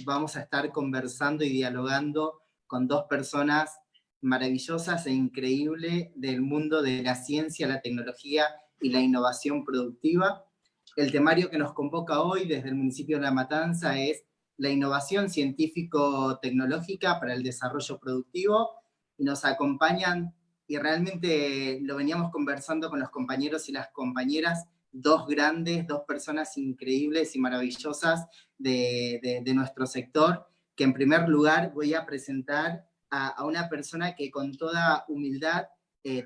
vamos a estar conversando y dialogando con dos personas maravillosas e increíbles del mundo de la ciencia, la tecnología y la innovación productiva. El temario que nos convoca hoy desde el municipio de La Matanza es la innovación científico-tecnológica para el desarrollo productivo, y nos acompañan, y realmente lo veníamos conversando con los compañeros y las compañeras, dos personas increíbles y maravillosas de nuestro sector, que en primer lugar voy a presentar a una persona que con toda humildad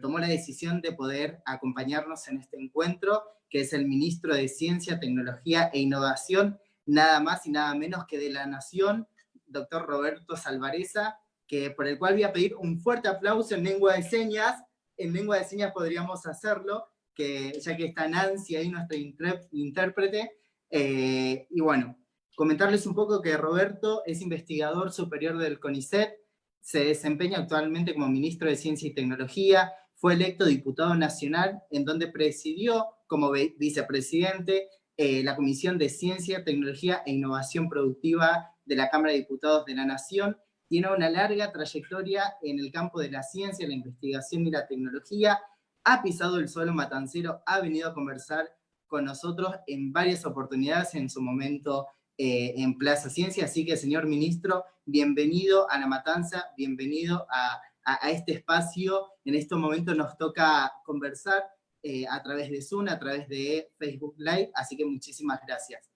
tomó la decisión de poder acompañarnos en este encuentro, que es el ministro de Ciencia, Tecnología e Innovación, nada más y nada menos que de la Nación, doctor Roberto Salvareza, por el cual voy a pedir un fuerte aplauso en lengua de señas. En lengua de señas podríamos hacerlo, ya que está Nancy ahí, nuestra intérprete. Y bueno, comentarles un poco que Roberto es investigador superior del CONICET, se desempeña actualmente como ministro de Ciencia y Tecnología, fue electo diputado nacional, en donde presidió como vicepresidente la Comisión de Ciencia, Tecnología e Innovación Productiva de la Cámara de Diputados de la Nación. Tiene una larga trayectoria en el campo de la ciencia, la investigación y la tecnología. Ha pisado el suelo matancero, ha venido a conversar con nosotros en varias oportunidades, en su momento en Plaza Ciencia. Así que, señor ministro, bienvenido a La Matanza, bienvenido a este espacio. En este momento nos toca conversar a través de Zoom, a través de Facebook Live, así que muchísimas gracias.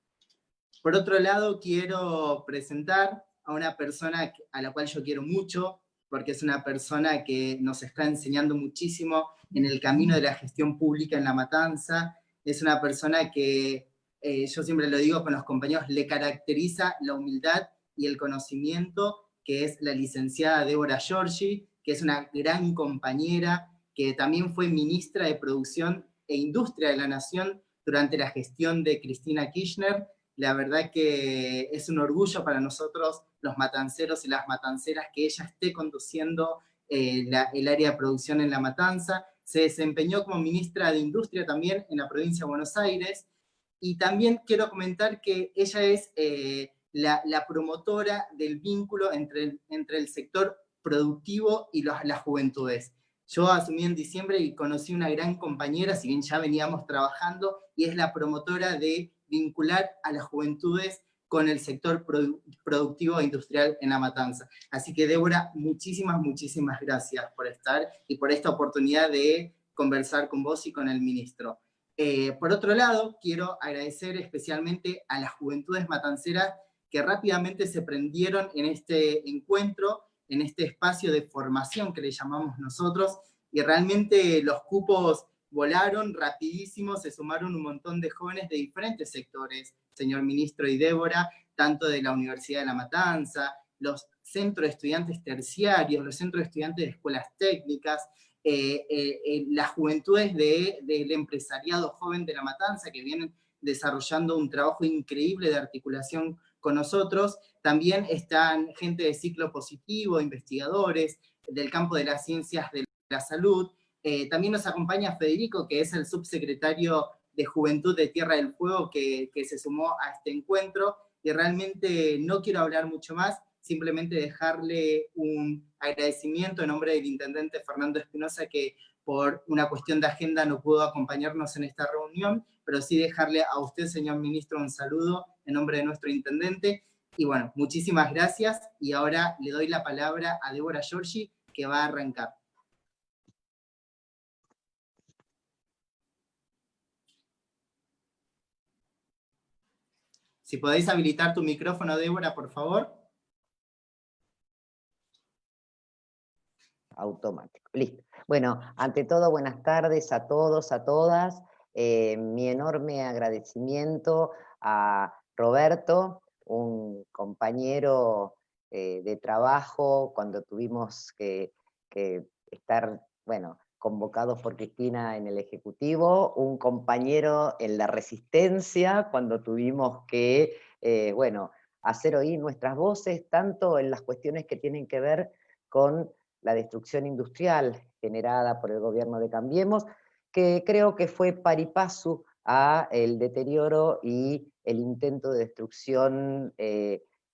Por otro lado, quiero presentar a una persona a la cual yo quiero mucho, porque es una persona que nos está enseñando muchísimo en el camino de la gestión pública en La Matanza. Es una persona que, yo siempre lo digo con los compañeros, le caracteriza la humildad y el conocimiento, que es la licenciada Débora Giorgi, que es una gran compañera, que también fue ministra de Producción e Industria de la Nación durante la gestión de Cristina Kirchner. La verdad que es un orgullo para nosotros, los matanceros y las matanceras, que ella esté conduciendo el área de producción en La Matanza. Se desempeñó como ministra de Industria también en la provincia de Buenos Aires. Y también quiero comentar que ella es la promotora del vínculo entre el sector productivo y las juventudes. Yo asumí en diciembre y conocí una gran compañera, si bien ya veníamos trabajando, y es la promotora de vincular a las juventudes con el sector productivo e industrial en La Matanza. Así que, Débora, muchísimas gracias por estar y por esta oportunidad de conversar con vos y con el ministro. Por otro lado, quiero agradecer especialmente a las juventudes matanceras que rápidamente se prendieron en este encuentro, en este espacio de formación que le llamamos nosotros, y realmente los cupos volaron rapidísimo, se sumaron un montón de jóvenes de diferentes sectores, señor ministro y Débora, tanto de la Universidad de La Matanza, los centros de estudiantes terciarios, los centros de estudiantes de escuelas técnicas, las juventudes del empresariado joven de La Matanza, que vienen desarrollando un trabajo increíble de articulación con nosotros. También están gente de ciclo positivo, investigadores del campo de las ciencias de la salud. También nos acompaña Federico, que es el subsecretario de Juventud de Tierra del Fuego, que se sumó a este encuentro. Y realmente no quiero hablar mucho más, simplemente dejarle un agradecimiento en nombre del intendente Fernando Espinosa, que por una cuestión de agenda no pudo acompañarnos en esta reunión, pero sí dejarle a usted, señor ministro, un saludo en nombre de nuestro intendente. Y bueno, muchísimas gracias, y ahora le doy la palabra a Débora Giorgi, que va a arrancar. Si podéis habilitar tu micrófono, Débora, por favor. Automático, listo. Bueno, ante todo, buenas tardes a todos, a todas. Mi enorme agradecimiento a Roberto, un compañero de trabajo cuando tuvimos que estar, bueno, convocados por Cristina en el Ejecutivo, un compañero en la Resistencia cuando tuvimos que, bueno, hacer oír nuestras voces, tanto en las cuestiones que tienen que ver con la destrucción industrial generada por el gobierno de Cambiemos, que creo que fue pari passu a el deterioro y el intento de destrucción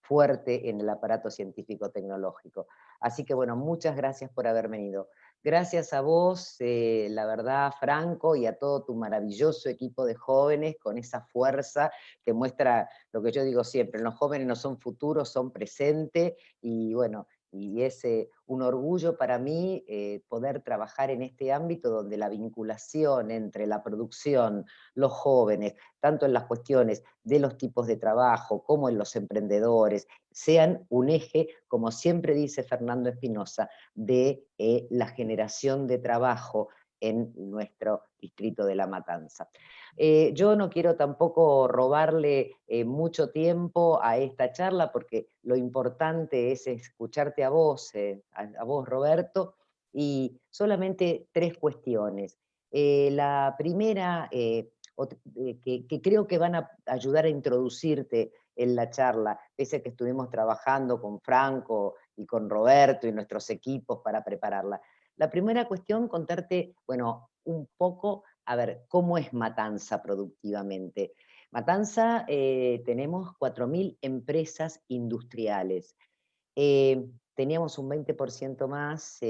fuerte en el aparato científico-tecnológico. Así que bueno, muchas gracias por haber venido. Gracias a vos, la verdad, Franco, y a todo tu maravilloso equipo de jóvenes con esa fuerza que muestra lo que yo digo siempre, los jóvenes no son futuros, son presente, y bueno, y es un orgullo para mí poder trabajar en este ámbito donde la vinculación entre la producción, los jóvenes, tanto en las cuestiones de los tipos de trabajo como en los emprendedores, sean un eje, como siempre dice Fernando Espinosa, de la generación de trabajo en nuestro distrito de La Matanza. Yo no quiero tampoco robarle mucho tiempo a esta charla, porque lo importante es escucharte a vos Roberto, y solamente 3 cuestiones. La primera, que creo que van a ayudar a introducirte en la charla, pese a que estuvimos trabajando con Franco y con Roberto y nuestros equipos para prepararla. La primera cuestión, contarte, bueno, un poco, a ver, cómo es Matanza productivamente. Matanza, tenemos 4.000 empresas industriales. Teníamos un 20% más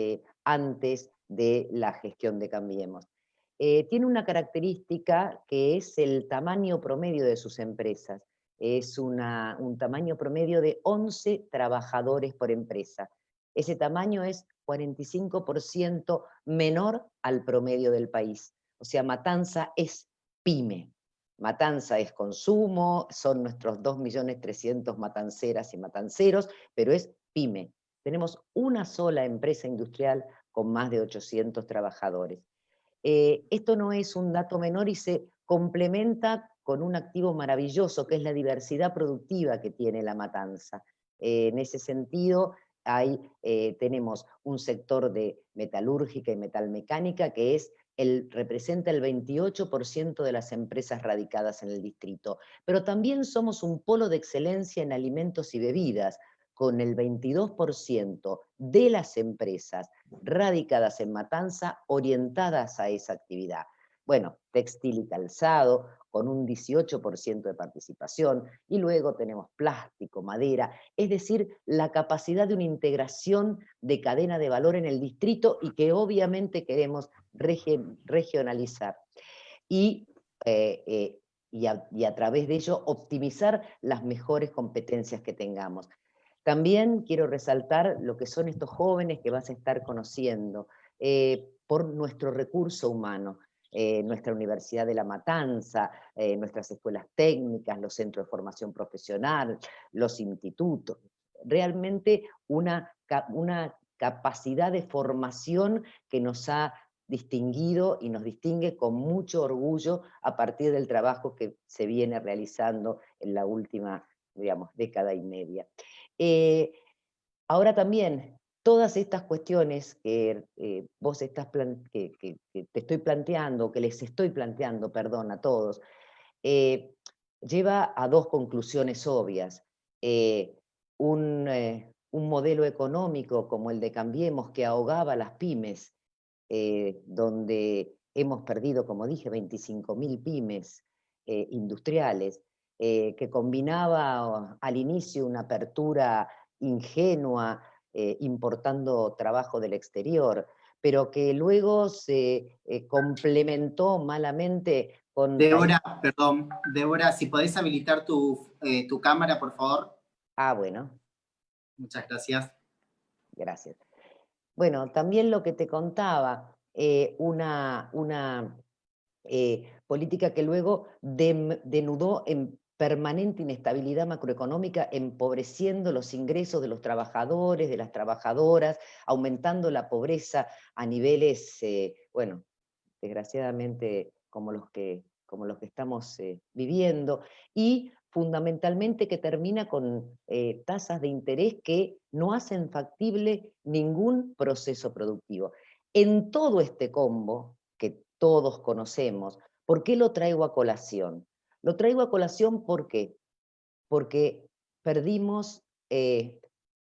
antes de la gestión de Cambiemos. Tiene una característica que es el tamaño promedio de sus empresas. Es un tamaño promedio de 11 trabajadores por empresa. Ese tamaño es 45% menor al promedio del país. O sea, Matanza es pyme. Matanza es consumo, son nuestros 2.300.000 matanceras y matanceros, pero es pyme. Tenemos una sola empresa industrial con más de 800 trabajadores. Esto no es un dato menor y se complementa con un activo maravilloso, que es la diversidad productiva que tiene La Matanza. En ese sentido, tenemos un sector de metalúrgica y metalmecánica que representa el 28% de las empresas radicadas en el distrito, pero también somos un polo de excelencia en alimentos y bebidas, con el 22% de las empresas radicadas en Matanza orientadas a esa actividad. Bueno, textil y calzado, con un 18% de participación, y luego tenemos plástico, madera, es decir, la capacidad de una integración de cadena de valor en el distrito y que obviamente queremos regionalizar. Y a través de ello optimizar las mejores competencias que tengamos. También quiero resaltar lo que son estos jóvenes que vas a estar conociendo por nuestro recurso humano. Nuestra Universidad de La Matanza, nuestras escuelas técnicas, los centros de formación profesional, los institutos. Realmente una capacidad de formación que nos ha distinguido y nos distingue con mucho orgullo a partir del trabajo que se viene realizando en la última, digamos, década y media. Ahora también, todas estas cuestiones que vos estás que te estoy planteando, que les estoy planteando, perdón, a todos, lleva a 2 conclusiones obvias. Un modelo económico como el de Cambiemos, que ahogaba las pymes, donde hemos perdido, como dije, 25.000 pymes industriales, que combinaba al inicio una apertura ingenua, importando trabajo del exterior, pero que luego se complementó malamente con... Débora, perdón, Débora, si podés habilitar tu cámara, por favor. Ah, bueno. Muchas gracias. Gracias. Bueno, también lo que te contaba, una política que luego denudó en permanente inestabilidad macroeconómica, empobreciendo los ingresos de los trabajadores, de las trabajadoras, aumentando la pobreza a niveles, bueno, desgraciadamente como los que estamos viviendo, y fundamentalmente que termina con tasas de interés que no hacen factible ningún proceso productivo. En todo este combo que todos conocemos, ¿por qué lo traigo a colación? Lo traigo a colación ¿por qué? Porque perdimos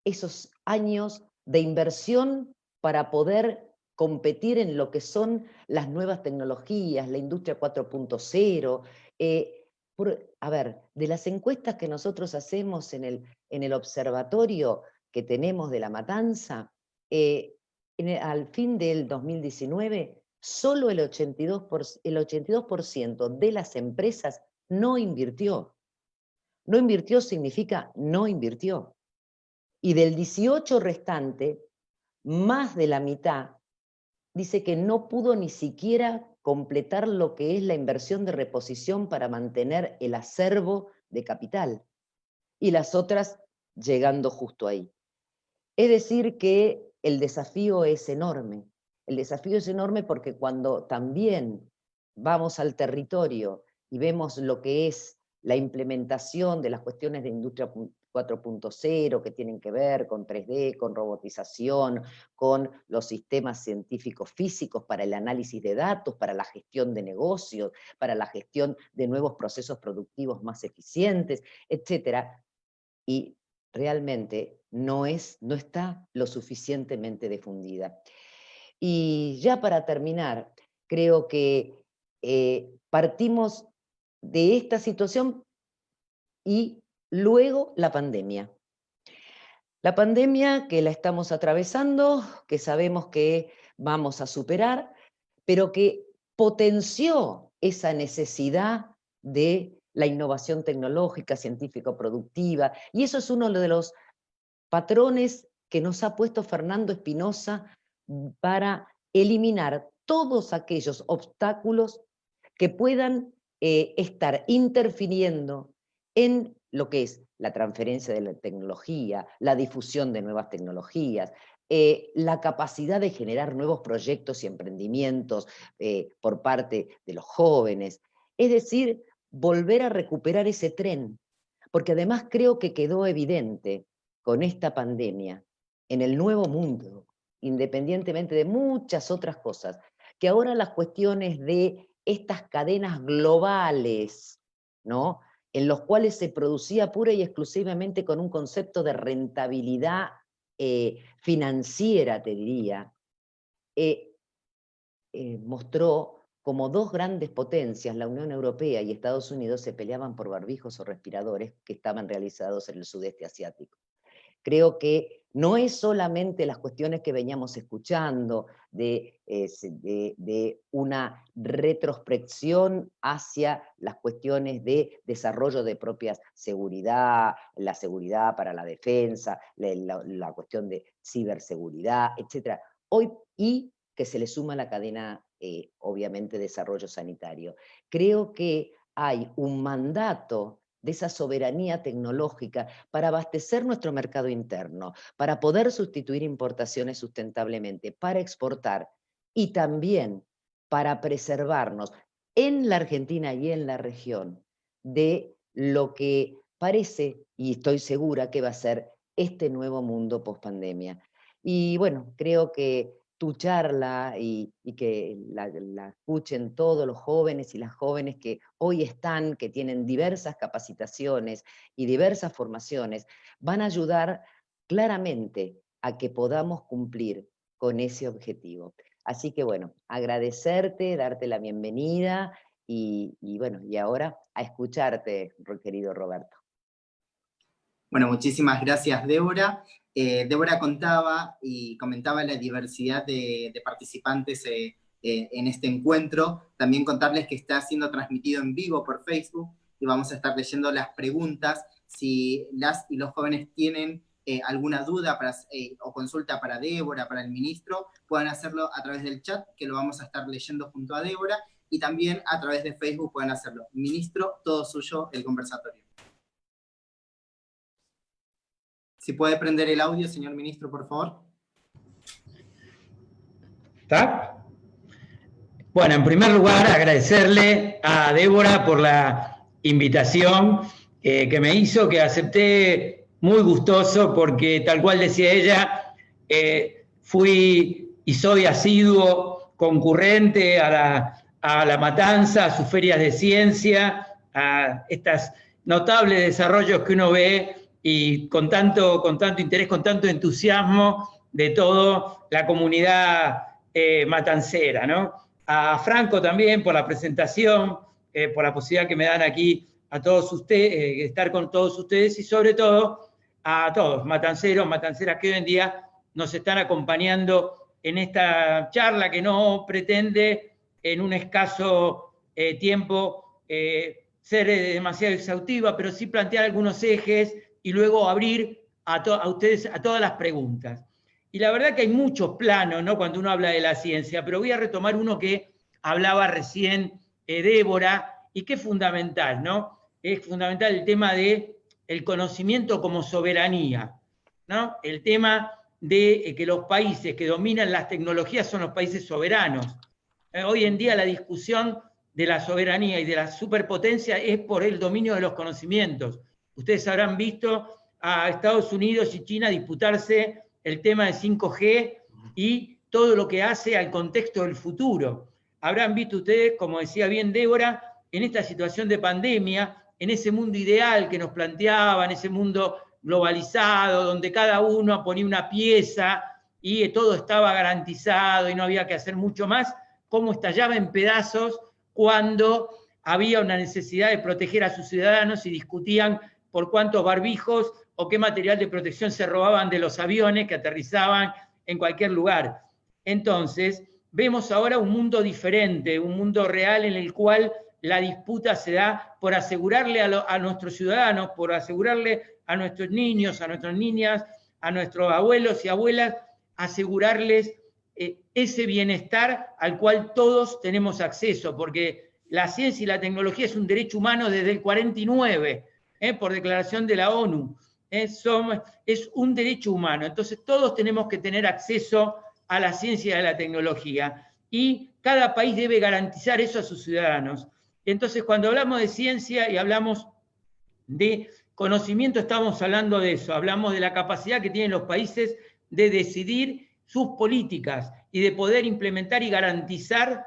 esos años de inversión para poder competir en lo que son las nuevas tecnologías, la industria 4.0, a ver, de las encuestas que nosotros hacemos en el observatorio que tenemos de La Matanza, al fin del 2019, solo el 82% de las empresas no invirtió. No invirtió significa no invirtió. Y del 18 restante, más de la mitad dice que no pudo ni siquiera completar lo que es la inversión de reposición para mantener el acervo de capital. Y las otras llegando justo ahí. Es decir que el desafío es enorme. El desafío es enorme porque cuando también vamos al territorio y vemos lo que es la implementación de las cuestiones de industria 4.0 que tienen que ver con 3D, con robotización, con los sistemas científicos físicos para el análisis de datos, para la gestión de negocios, para la gestión de nuevos procesos productivos más eficientes, etc. Y realmente no está lo suficientemente difundida. Y ya para terminar, creo que partimos de esta situación y luego la pandemia. La pandemia que la estamos atravesando, que sabemos que vamos a superar, pero que potenció esa necesidad de la innovación tecnológica, científico-productiva, y eso es uno de los patrones que nos ha puesto Fernando Espinosa para eliminar todos aquellos obstáculos que puedan estar interfiriendo en lo que es la transferencia de la tecnología, la difusión de nuevas tecnologías, la capacidad de generar nuevos proyectos y emprendimientos por parte de los jóvenes. Es decir, volver a recuperar ese tren, porque además creo que quedó evidente con esta pandemia, en el nuevo mundo, independientemente de muchas otras cosas, que ahora las cuestiones de estas cadenas globales, ¿no?, en los cuales se producía pura y exclusivamente con un concepto de rentabilidad financiera, te diría, mostró como dos grandes potencias, la Unión Europea y Estados Unidos, se peleaban por barbijos o respiradores que estaban realizados en el sudeste asiático. Creo que no es solamente las cuestiones que veníamos escuchando de una retrospección hacia las cuestiones de desarrollo de propia seguridad, la seguridad para la defensa, la cuestión de ciberseguridad, etc. Hoy, y que se le suma la cadena, obviamente, de desarrollo sanitario. Creo que hay un mandato de esa soberanía tecnológica para abastecer nuestro mercado interno, para poder sustituir importaciones sustentablemente, para exportar y también para preservarnos en la Argentina y en la región de lo que parece, y estoy segura que va a ser este nuevo mundo post-pandemia. Y bueno, creo que tu charla y que la escuchen todos los jóvenes y las jóvenes que hoy están, que tienen diversas capacitaciones y diversas formaciones, van a ayudar claramente a que podamos cumplir con ese objetivo. Así que bueno, agradecerte, darte la bienvenida y bueno, y ahora a escucharte, querido Roberto. Bueno, muchísimas gracias, Débora. Débora contaba y comentaba la diversidad de participantes en este encuentro. También contarles que está siendo transmitido en vivo por Facebook y vamos a estar leyendo las preguntas. Si las y los jóvenes tienen alguna duda o consulta para Débora, para el ministro, puedan hacerlo a través del chat, que lo vamos a estar leyendo junto a Débora, y también a través de Facebook pueden hacerlo. Ministro, todo suyo el conversatorio. Si puede prender el audio, señor ministro, por favor. ¿Está? Bueno, en primer lugar, agradecerle a Débora por la invitación que me hizo, que acepté muy gustoso, porque tal cual decía ella, fui y soy asiduo concurrente a la Matanza, a sus ferias de ciencia, a estos notables desarrollos que uno ve y con tanto interés, con tanto entusiasmo de toda la comunidad matancera, ¿no? A Franco también por la presentación, por la posibilidad que me dan aquí a todos ustedes, estar con todos ustedes y sobre todo a todos, matanceros, matanceras que hoy en día nos están acompañando en esta charla que no pretende en un escaso tiempo ser demasiado exhaustiva, pero sí plantear algunos ejes y luego abrir a ustedes a todas las preguntas. Y la verdad que hay muchos planos, ¿no?, cuando uno habla de la ciencia, pero voy a retomar uno que hablaba recién Débora y que es fundamental, ¿no? Es fundamental el tema del conocimiento como soberanía, ¿no? El tema de que los países que dominan las tecnologías son los países soberanos. Hoy en día la discusión de la soberanía y de la superpotencia es por el dominio de los conocimientos. Ustedes habrán visto a Estados Unidos y China disputarse el tema de 5G y todo lo que hace al contexto del futuro. Habrán visto ustedes, como decía bien Débora, en esta situación de pandemia, en ese mundo ideal que nos planteaban, ese mundo globalizado, donde cada uno ponía una pieza y todo estaba garantizado y no había que hacer mucho más, cómo estallaba en pedazos cuando había una necesidad de proteger a sus ciudadanos y discutían por cuántos barbijos o qué material de protección se robaban de los aviones que aterrizaban en cualquier lugar. Entonces, vemos ahora un mundo diferente, un mundo real en el cual la disputa se da por asegurarle a nuestros ciudadanos, por asegurarle a nuestros niños, a nuestras niñas, a nuestros abuelos y abuelas, asegurarles ese bienestar al cual todos tenemos acceso, porque la ciencia y la tecnología es un derecho humano desde el 49, por declaración de la ONU. Es un derecho humano. Entonces todos tenemos que tener acceso a la ciencia y a la tecnología. Y cada país debe garantizar eso a sus ciudadanos. Entonces cuando hablamos de ciencia y hablamos de conocimiento, estamos hablando de eso. Hablamos de la capacidad que tienen los países de decidir sus políticas y de poder implementar y garantizar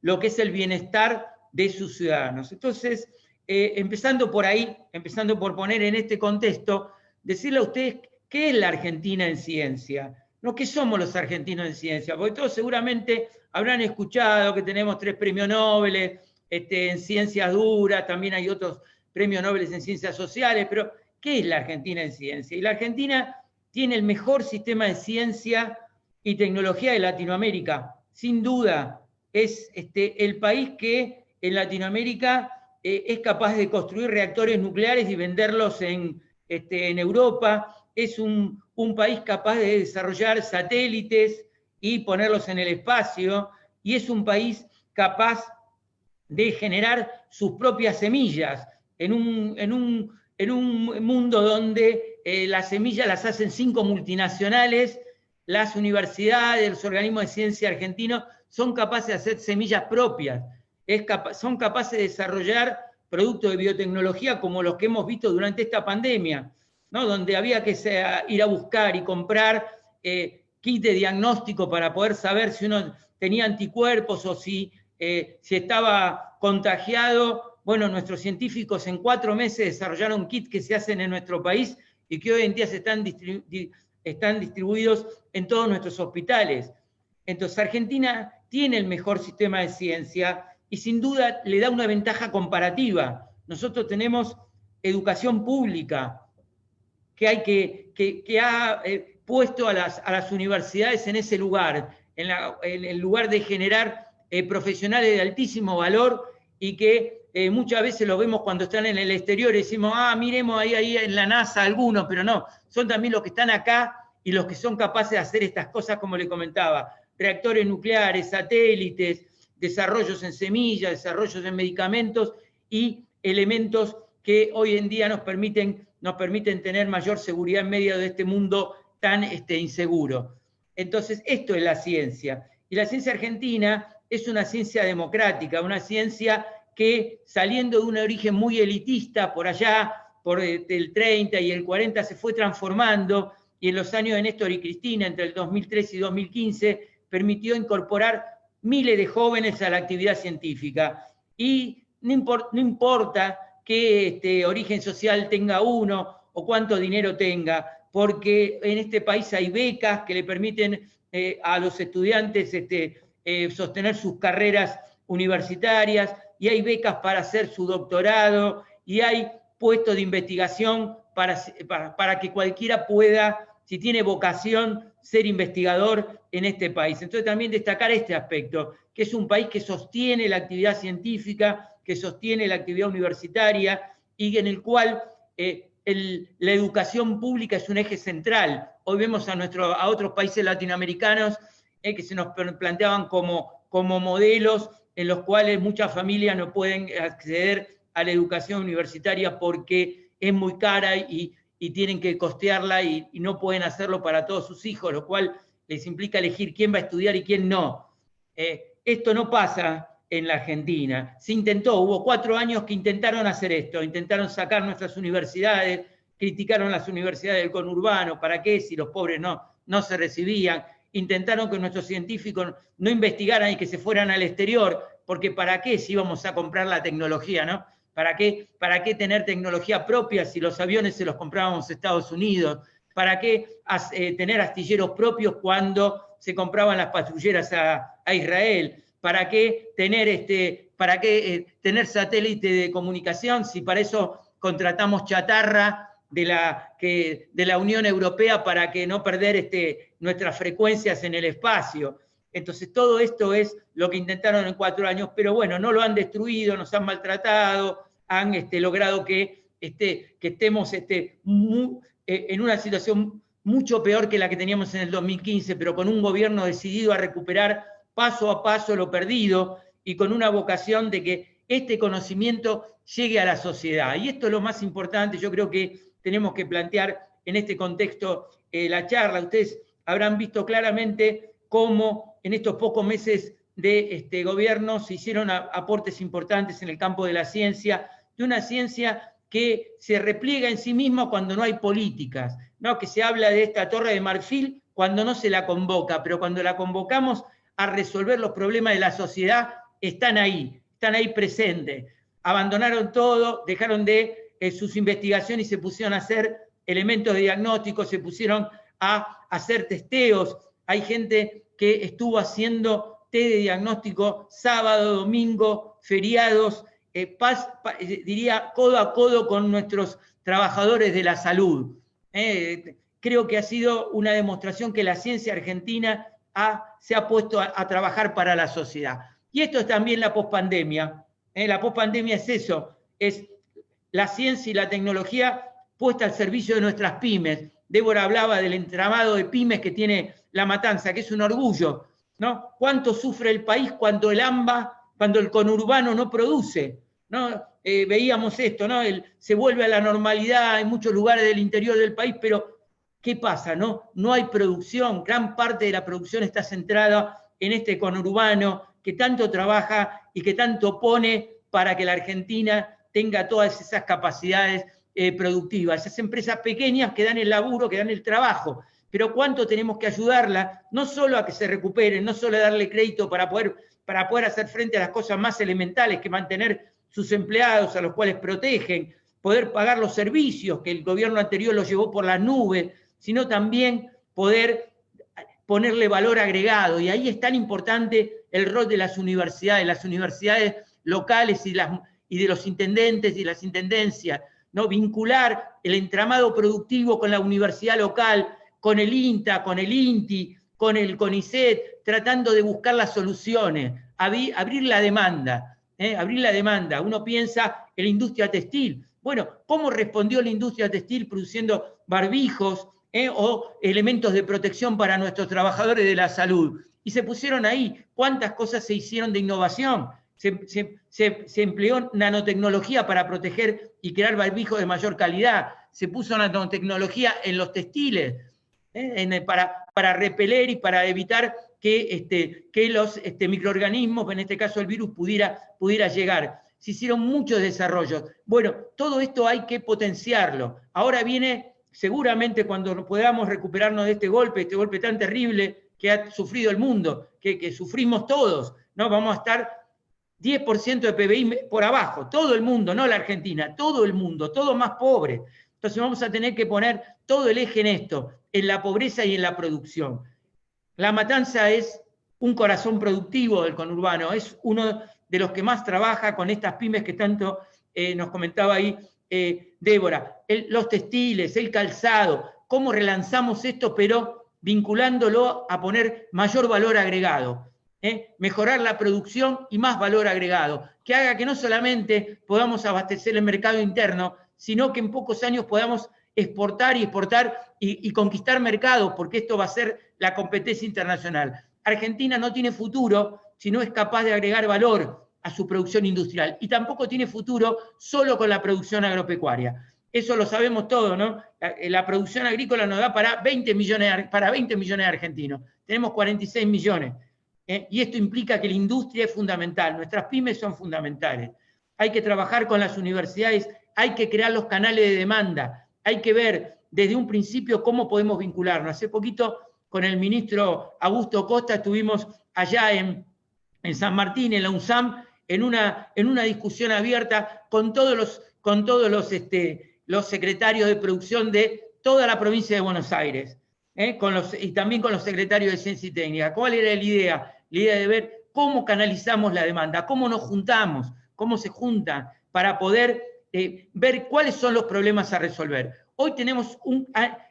lo que es el bienestar de sus ciudadanos. Entonces, empezando por ahí, empezando por poner en este contexto, decirle a ustedes qué es la Argentina en ciencia, ¿no? ¿Qué somos los argentinos en ciencia? Porque todos seguramente habrán escuchado que tenemos 3 premios Nobel en ciencias duras, también hay otros premios Nobel en ciencias sociales, pero ¿qué es la Argentina en ciencia? Y la Argentina tiene el mejor sistema de ciencia y tecnología de Latinoamérica, sin duda. Es el país que en Latinoamérica es capaz de construir reactores nucleares y venderlos en Europa. Es un país capaz de desarrollar satélites y ponerlos en el espacio, y es un país capaz de generar sus propias semillas en un mundo donde las semillas las hacen 5 multinacionales. Las universidades, los organismos de ciencia argentinos son capaces de hacer semillas propias, son capaces de desarrollar productos de biotecnología como los que hemos visto durante esta pandemia, ¿no? Donde había que ir a buscar y comprar kit de diagnóstico para poder saber si uno tenía anticuerpos o si estaba contagiado. Bueno, nuestros científicos en 4 meses desarrollaron kits que se hacen en nuestro país y que hoy en día están distribuidos en todos nuestros hospitales. Entonces, Argentina tiene el mejor sistema de ciencia y sin duda le da una ventaja comparativa. Nosotros tenemos educación pública que ha puesto a las universidades en ese lugar, en el lugar de generar profesionales de altísimo valor y que muchas veces lo vemos cuando están en el exterior y decimos, miremos ahí en la NASA algunos, pero no, son también los que están acá y los que son capaces de hacer estas cosas como le comentaba, reactores nucleares, satélites, desarrollos en semillas, desarrollos en medicamentos y elementos que hoy en día nos permiten tener mayor seguridad en medio de este mundo tan inseguro. Entonces, esto es la ciencia. Y la ciencia argentina es una ciencia democrática, una ciencia que saliendo de un origen muy elitista por allá, por el 30 y el 40 se fue transformando y en los años de Néstor y Cristina, entre el 2013 y 2015, permitió incorporar miles de jóvenes a la actividad científica. Y no importa qué origen social tenga uno o cuánto dinero tenga, porque en este país hay becas que le permiten a los estudiantes sostener sus carreras universitarias, y hay becas para hacer su doctorado, y hay puestos de investigación para que cualquiera pueda, si tiene vocación, ser investigador en este país. Entonces también destacar este aspecto, que es un país que sostiene la actividad científica, que sostiene la actividad universitaria, y en el cual la educación pública es un eje central. Hoy vemos a otros países latinoamericanos que se nos planteaban como modelos en los cuales muchas familias no pueden acceder a la educación universitaria porque es muy cara y tienen que costearla y no pueden hacerlo para todos sus hijos, lo cual les implica elegir quién va a estudiar y quién no. Esto no pasa en la Argentina. Se intentó, hubo 4 años que intentaron hacer esto, intentaron sacar nuestras universidades, criticaron las universidades del conurbano, ¿para qué? Si los pobres no se recibían, intentaron que nuestros científicos no investigaran y que se fueran al exterior, porque ¿para qué si íbamos a comprar la tecnología, no? ¿Para qué tener tecnología propia si los aviones se los comprábamos a Estados Unidos? ¿Para qué tener astilleros propios cuando se compraban las patrulleras a Israel? ¿Para qué tener satélite de comunicación si para eso contratamos chatarra de la Unión Europea para que no perder nuestras frecuencias en el espacio? Entonces todo esto es lo que intentaron en 4 años, pero bueno, no lo han destruido, nos han maltratado, han logrado que estemos en una situación mucho peor que la que teníamos en el 2015, pero con un gobierno decidido a recuperar paso a paso lo perdido y con una vocación de que este conocimiento llegue a la sociedad. Y esto es lo más importante, yo creo que tenemos que plantear en este contexto la charla. Ustedes habrán visto claramente cómo en estos pocos meses de gobierno se hicieron aportes importantes en el campo de la ciencia, de una ciencia que se repliega en sí misma cuando no hay políticas, ¿no? Que se habla de esta torre de marfil cuando no se la convoca, pero cuando la convocamos a resolver los problemas de la sociedad, están ahí presentes. Abandonaron todo, dejaron de sus investigaciones y se pusieron a hacer elementos de diagnóstico, se pusieron a hacer testeos. Hay gente que estuvo haciendo test de diagnóstico sábado, domingo, feriados, diría codo a codo con nuestros trabajadores de la salud. Creo que ha sido una demostración que la ciencia argentina se ha puesto a trabajar para la sociedad. Y esto es también la pospandemia. La pospandemia es eso, es la ciencia y la tecnología puesta al servicio de nuestras pymes. Débora hablaba del entramado de pymes que tiene La Matanza, que es un orgullo, ¿no? ¿Cuánto sufre el país cuando el AMBA, cuando el conurbano no produce, ¿no? Veíamos esto, ¿no? Se vuelve a la normalidad en muchos lugares del interior del país, pero ¿qué pasa? No hay producción, gran parte de la producción está centrada en este conurbano que tanto trabaja y que tanto pone para que la Argentina tenga todas esas capacidades productivas, esas empresas pequeñas que dan el laburo, que dan el trabajo, pero cuánto tenemos que ayudarla, no solo a que se recuperen, no solo a darle crédito para poder hacer frente a las cosas más elementales, que mantener sus empleados a los cuales protegen, poder pagar los servicios que el gobierno anterior los llevó por las nubes, sino también poder ponerle valor agregado. Y ahí es tan importante el rol de las universidades locales y de los intendentes y las intendencias, ¿no? Vincular el entramado productivo con la universidad local, con el INTA, con el INTI, con el CONICET, tratando de buscar las soluciones, abrir la demanda. Uno piensa en la industria textil. Bueno, ¿cómo respondió la industria textil produciendo barbijos o elementos de protección para nuestros trabajadores de la salud? Y se pusieron ahí. ¿Cuántas cosas se hicieron de innovación? Se empleó nanotecnología para proteger y crear barbijos de mayor calidad. Se puso nanotecnología en los textiles para repeler y para evitar que los microorganismos, en este caso el virus, pudiera llegar. Se hicieron muchos desarrollos. Bueno, todo esto hay que potenciarlo. Ahora viene, seguramente cuando podamos recuperarnos de este golpe tan terrible que ha sufrido el mundo, que sufrimos todos, ¿no? Vamos a estar 10% de PBI por abajo, todo el mundo, no la Argentina, todo el mundo, todo más pobre. Entonces vamos a tener que poner todo el eje en esto, en la pobreza y en la producción. La Matanza es un corazón productivo del conurbano, es uno de los que más trabaja con estas pymes que tanto nos comentaba ahí Débora. Los textiles, el calzado, cómo relanzamos esto, pero vinculándolo a poner mayor valor agregado. Mejorar la producción y más valor agregado, que haga que no solamente podamos abastecer el mercado interno, sino que en pocos años podamos exportar y conquistar mercados, porque esto va a ser la competencia internacional. Argentina no tiene futuro si no es capaz de agregar valor a su producción industrial, y tampoco tiene futuro solo con la producción agropecuaria. Eso lo sabemos todos, ¿no? La producción agrícola nos da para 20 millones de argentinos. Tenemos 46 millones. Y esto implica que la industria es fundamental, nuestras pymes son fundamentales. Hay que trabajar con las universidades, hay que crear los canales de demanda, hay que ver desde un principio cómo podemos vincularnos. Hace poquito con el ministro Augusto Costa estuvimos allá en San Martín, en la UNSAM, en una discusión abierta con todos los secretarios de producción de toda la provincia de Buenos Aires, y también con los secretarios de Ciencia y Técnica. ¿Cuál era la idea? La idea de ver cómo canalizamos la demanda, cómo nos juntamos, cómo se juntan, para poder ver cuáles son los problemas a resolver. Hoy tenemos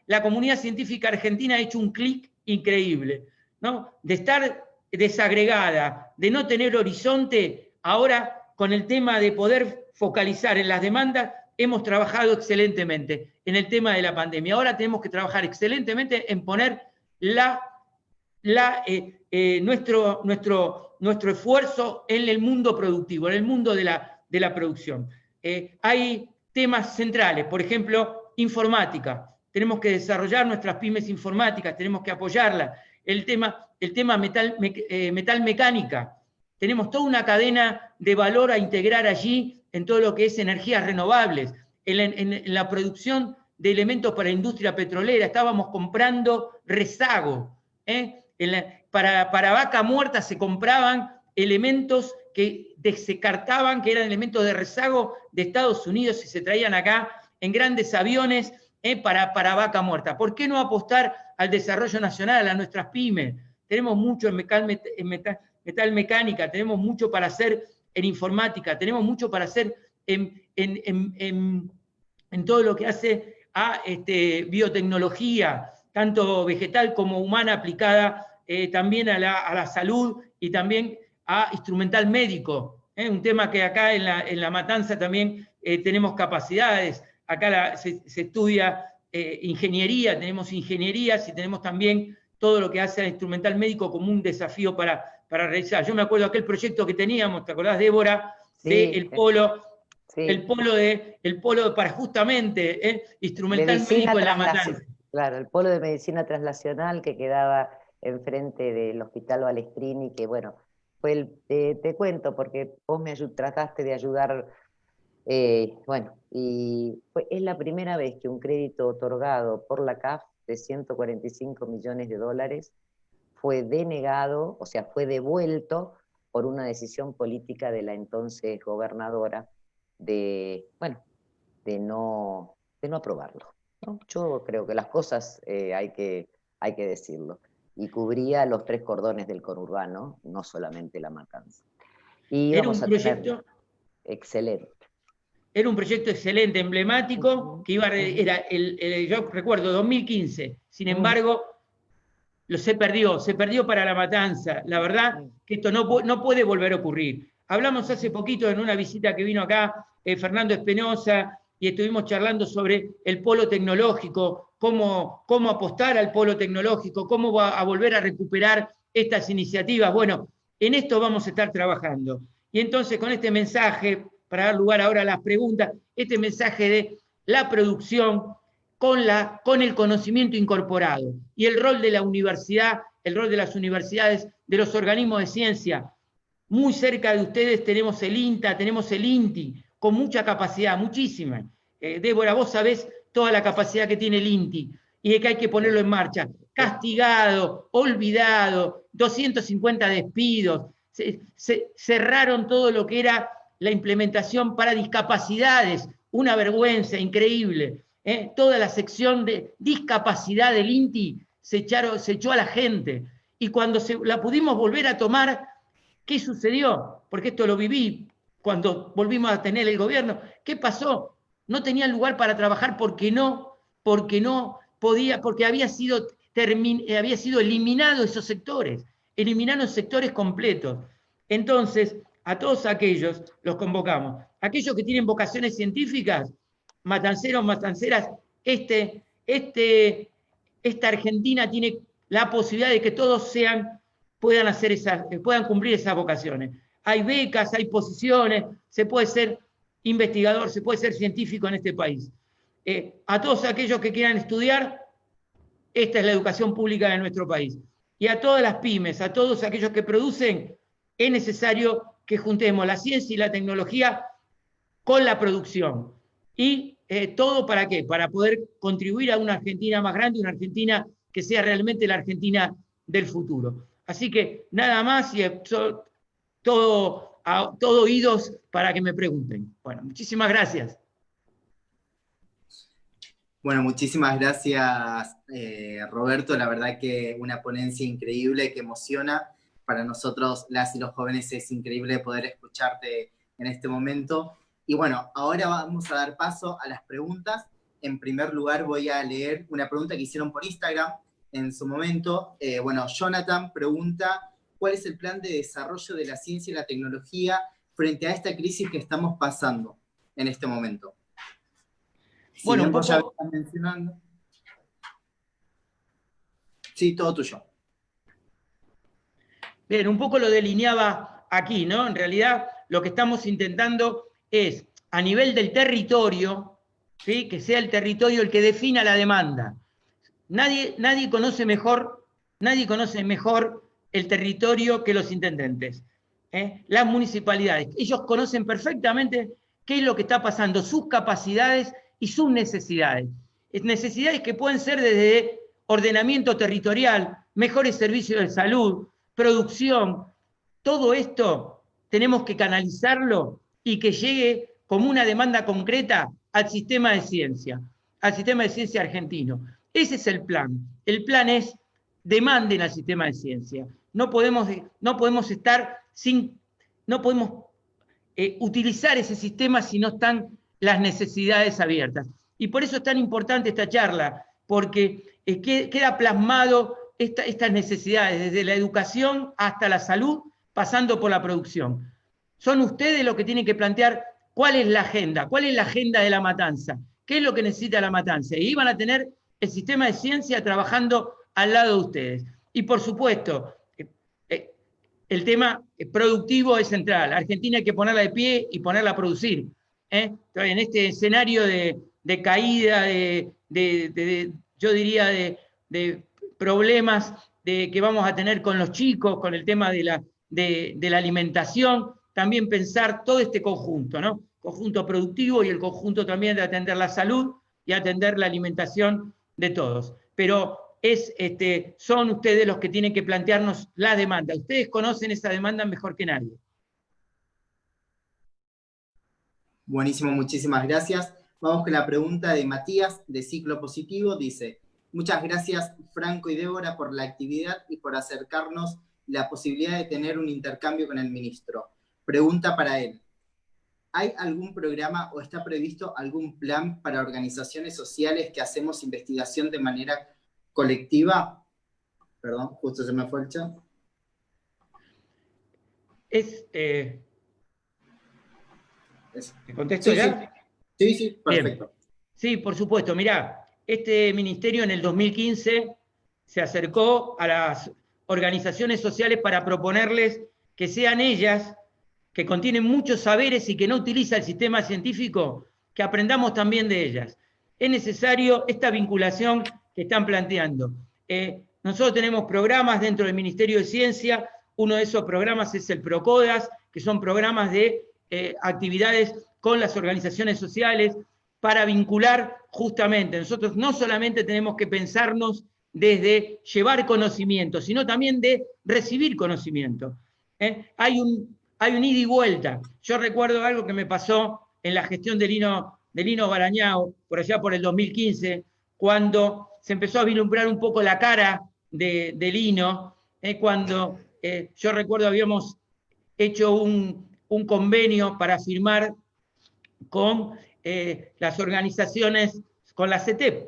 la comunidad científica argentina ha hecho un clic increíble, ¿no? De estar desagregada, de no tener horizonte, ahora con el tema de poder focalizar en las demandas, hemos trabajado excelentemente en el tema de la pandemia. Ahora tenemos que trabajar excelentemente en poner nuestro esfuerzo en el mundo productivo, en el mundo de la producción. Hay temas centrales, por ejemplo, informática. Tenemos que desarrollar nuestras pymes informáticas, tenemos que apoyarlas. El tema metal mecánica. Tenemos toda una cadena de valor a integrar allí en todo lo que es energías renovables, en la producción de elementos para la industria petrolera. Estábamos comprando rezago. Para Vaca Muerta se compraban elementos que se cartaban, que eran elementos de rezago de Estados Unidos y se traían acá en grandes aviones para Vaca Muerta. ¿Por qué no apostar al desarrollo nacional, a nuestras pymes? Tenemos mucho en metal mecánica, tenemos mucho para hacer en informática, tenemos mucho para hacer en todo lo que hace a biotecnología, tanto vegetal como humana, aplicada también a la salud y también a instrumental médico. Un tema que acá en La Matanza también tenemos capacidades. Acá se estudia ingeniería, tenemos ingenierías y tenemos también todo lo que hace al instrumental médico como un desafío para realizar. Yo me acuerdo de aquel proyecto que teníamos, ¿te acordás, Débora? Sí, del polo. Sí. El polo para justamente instrumental médico en La Matanza. Claro, el polo de medicina translacional que quedaba enfrente del Hospital Balestrini, que bueno, fue te cuento porque vos me trataste de ayudar, y es la primera vez que un crédito otorgado por la CAF de 145 millones de dólares fue denegado, o sea, fue devuelto por una decisión política de la entonces gobernadora de no aprobarlo, ¿no? Yo creo que las cosas hay que decirlo. Y cubría los 3 cordones del conurbano, no solamente La Matanza. Y era un proyecto excelente. Era un proyecto excelente, emblemático, que yo recuerdo, 2015. Sin embargo, se perdió para La Matanza. La verdad que esto no puede volver a ocurrir. Hablamos hace poquito en una visita que vino acá Fernando Espinosa, y estuvimos charlando sobre el polo tecnológico, cómo apostar al polo tecnológico, cómo va a volver a recuperar estas iniciativas. Bueno, en esto vamos a estar trabajando. Y entonces con este mensaje, para dar lugar ahora a las preguntas, este mensaje de la producción con el conocimiento incorporado y el rol de la universidad, el rol de las universidades, de los organismos de ciencia. Muy cerca de ustedes tenemos el INTA, tenemos el INTI, con mucha capacidad, muchísima. Débora, vos sabés toda la capacidad que tiene el INTI y de que hay que ponerlo en marcha. Castigado, olvidado, 250 despidos, cerraron todo lo que era la implementación para discapacidades, una vergüenza increíble. Toda la sección de discapacidad del INTI se echó a la gente. Y cuando la pudimos volver a tomar, ¿qué sucedió? porque esto lo viví cuando volvimos a tener el gobierno. ¿Qué pasó? No tenían lugar para trabajar porque no podía, porque había sido eliminado esos sectores, eliminaron sectores completos. Entonces, a todos aquellos los convocamos. Aquellos que tienen vocaciones científicas, matanceros, matanceras, esta Argentina tiene la posibilidad de que todos puedan cumplir esas vocaciones. Hay becas, hay posiciones, se puede ser investigador, se puede ser científico en este país. A todos aquellos que quieran estudiar, esta es la educación pública de nuestro país. Y a todas las pymes, a todos aquellos que producen, es necesario que juntemos la ciencia y la tecnología con la producción. ¿Y todo para qué? Para poder contribuir a una Argentina más grande, una Argentina que sea realmente la Argentina del futuro. Así que nada más y todo oídos para que me pregunten. Bueno, muchísimas gracias. Bueno, muchísimas gracias, Roberto. La verdad que una ponencia increíble que emociona. Para nosotros, las y los jóvenes, es increíble poder escucharte en este momento. Y bueno, ahora vamos a dar paso a las preguntas. En primer lugar, voy a leer una pregunta que hicieron por Instagram en su momento. Bueno, Jonathan pregunta: ¿cuál es el plan de desarrollo de la ciencia y la tecnología frente a esta crisis que estamos pasando en este momento? Bueno, un poco ya poco... están mencionando. Sí, todo tuyo. Bien, un poco lo delineaba aquí, ¿no? En realidad, lo que estamos intentando es, a nivel del territorio, ¿sí?, que sea el territorio el que defina la demanda. Nadie conoce mejor el territorio que los intendentes, las municipalidades. Ellos conocen perfectamente qué es lo que está pasando, sus capacidades y sus necesidades. Necesidades que pueden ser desde ordenamiento territorial, mejores servicios de salud, producción. Todo esto tenemos que canalizarlo y que llegue como una demanda concreta al sistema de ciencia argentino. Ese es el plan. El plan es: demanden al sistema de ciencia. No podemos utilizar ese sistema si no están las necesidades abiertas. Y por eso es tan importante esta charla, porque queda plasmado estas necesidades, desde la educación hasta la salud, pasando por la producción. Son ustedes los que tienen que plantear cuál es la agenda de la matanza, qué es lo que necesita la matanza. Y ahí van a tener el sistema de ciencia trabajando al lado de ustedes. Y por supuesto, el tema productivo es central. Argentina hay que ponerla de pie y ponerla a producir. En este escenario de caída, yo diría, de problemas que vamos a tener con los chicos, con el tema de la alimentación, también pensar todo este conjunto, ¿no? Conjunto productivo y el conjunto también de atender la salud y atender la alimentación de todos. Pero son ustedes los que tienen que plantearnos la demanda. Ustedes conocen esa demanda mejor que nadie. Buenísimo, muchísimas gracias. Vamos con la pregunta de Matías, de Ciclo Positivo. Dice: muchas gracias, Franco y Débora, por la actividad y por acercarnos la posibilidad de tener un intercambio con el ministro. Pregunta para él: ¿hay algún programa o está previsto algún plan para organizaciones sociales que hacemos investigación de manera colectiva? Perdón, justo se me fue el chat. ¿Te contesto ya? Sí, perfecto. Bien. Sí, por supuesto. Mirá, este ministerio en el 2015 se acercó a las organizaciones sociales para proponerles que sean ellas, que contienen muchos saberes y que no utiliza el sistema científico, que aprendamos también de ellas. Es necesario esta vinculación que están planteando. Nosotros tenemos programas dentro del Ministerio de Ciencia. Uno de esos programas es el PROCODAS, que son programas de actividades con las organizaciones sociales para vincular justamente. Nosotros no solamente tenemos que pensarnos desde llevar conocimiento, sino también de recibir conocimiento. Hay un ida y vuelta. Yo recuerdo algo que me pasó en la gestión de Lino Barañao, por allá por el 2015, cuando se empezó a vislumbrar un poco la cara de Lino, cuando yo recuerdo habíamos hecho un convenio para firmar con las organizaciones, con la CETEP,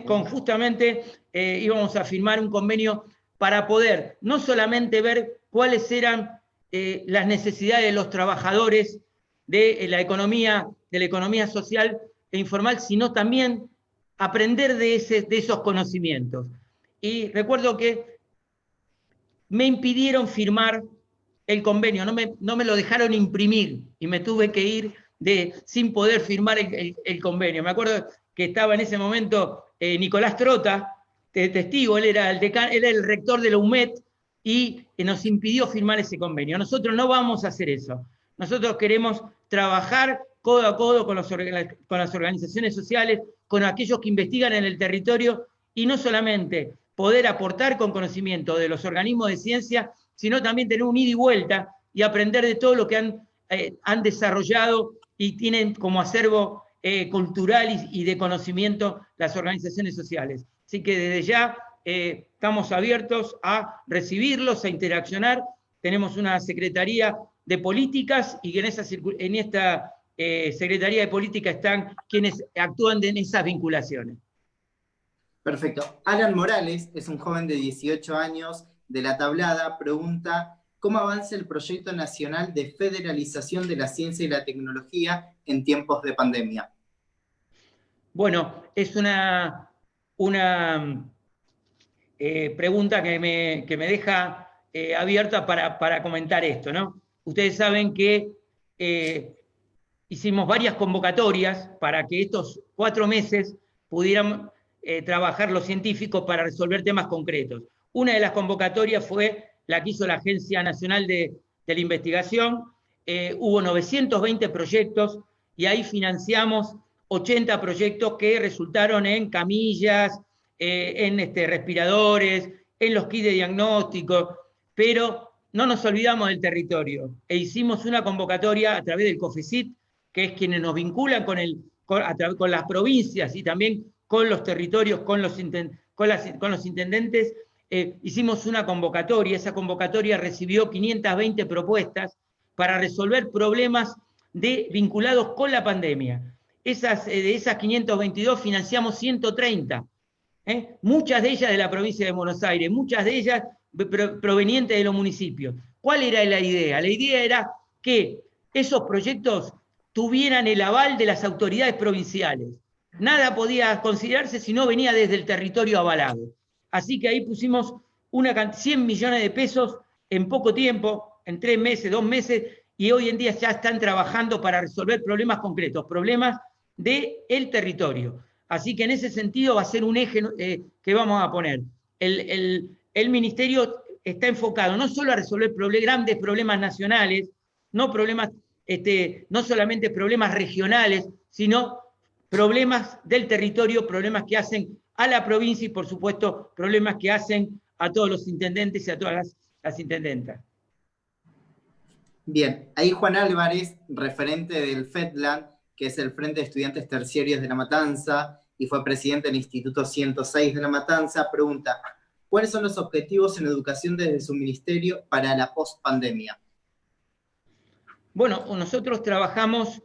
con justamente íbamos a firmar un convenio para poder no solamente ver cuáles eran las necesidades de los trabajadores de la economía social e informal, sino también aprender de esos conocimientos. Y recuerdo que me impidieron firmar el convenio, no me lo dejaron imprimir y me tuve que ir sin poder firmar el convenio. Me acuerdo que estaba en ese momento Nicolás Trota, testigo, él era el rector de la UMED y nos impidió firmar ese convenio. Nosotros no vamos a hacer eso. Nosotros queremos trabajar codo a codo con las organizaciones sociales, con aquellos que investigan en el territorio y no solamente poder aportar con conocimiento de los organismos de ciencia, sino también tener un ida y vuelta y aprender de todo lo que han desarrollado y tienen como acervo cultural y de conocimiento las organizaciones sociales. Así que desde ya estamos abiertos a recibirlos, a interaccionar. Tenemos una Secretaría de Políticas y en esta Secretaría de Política están quienes actúan en esas vinculaciones. Perfecto. Alan Morales es un joven de 18 años de La Tablada, pregunta ¿cómo avanza el proyecto nacional de federalización de la ciencia y la tecnología en tiempos de pandemia? Bueno, es una pregunta que me deja abierta para comentar esto, ¿no? Ustedes saben que hicimos varias convocatorias para que estos 4 meses pudieran trabajar los científicos para resolver temas concretos. Una de las convocatorias fue la que hizo la Agencia Nacional de la Investigación. Hubo 920 proyectos y ahí financiamos 80 proyectos que resultaron en camillas, en respiradores, en los kits de diagnóstico, pero no nos olvidamos del territorio e hicimos una convocatoria a través del COFECIT, que es quienes nos vinculan con las provincias y también con los territorios, con los intendentes. Hicimos una convocatoria, esa convocatoria recibió 520 propuestas para resolver problemas vinculados con la pandemia. De esas 522 financiamos 130, muchas de ellas de la provincia de Buenos Aires, muchas de ellas provenientes de los municipios. ¿Cuál era la idea? La idea era que esos proyectos tuvieran el aval de las autoridades provinciales. Nada podía considerarse si no venía desde el territorio avalado. Así que ahí pusimos 100 millones de pesos en poco tiempo, en 3 meses, 2 meses, y hoy en día ya están trabajando para resolver problemas concretos, problemas del territorio. Así que en ese sentido va a ser un eje que vamos a poner. El ministerio está enfocado no solo a resolver grandes problemas nacionales, no solamente problemas regionales, sino problemas del territorio, problemas que hacen a la provincia y, por supuesto, problemas que hacen a todos los intendentes y a todas las intendentas. Bien, ahí Juan Álvarez, referente del FEDLAN, que es el Frente de Estudiantes Terciarios de La Matanza, y fue presidente del Instituto 106 de La Matanza, pregunta, ¿cuáles son los objetivos en educación desde su ministerio para la post-pandemia? Bueno, nosotros trabajamos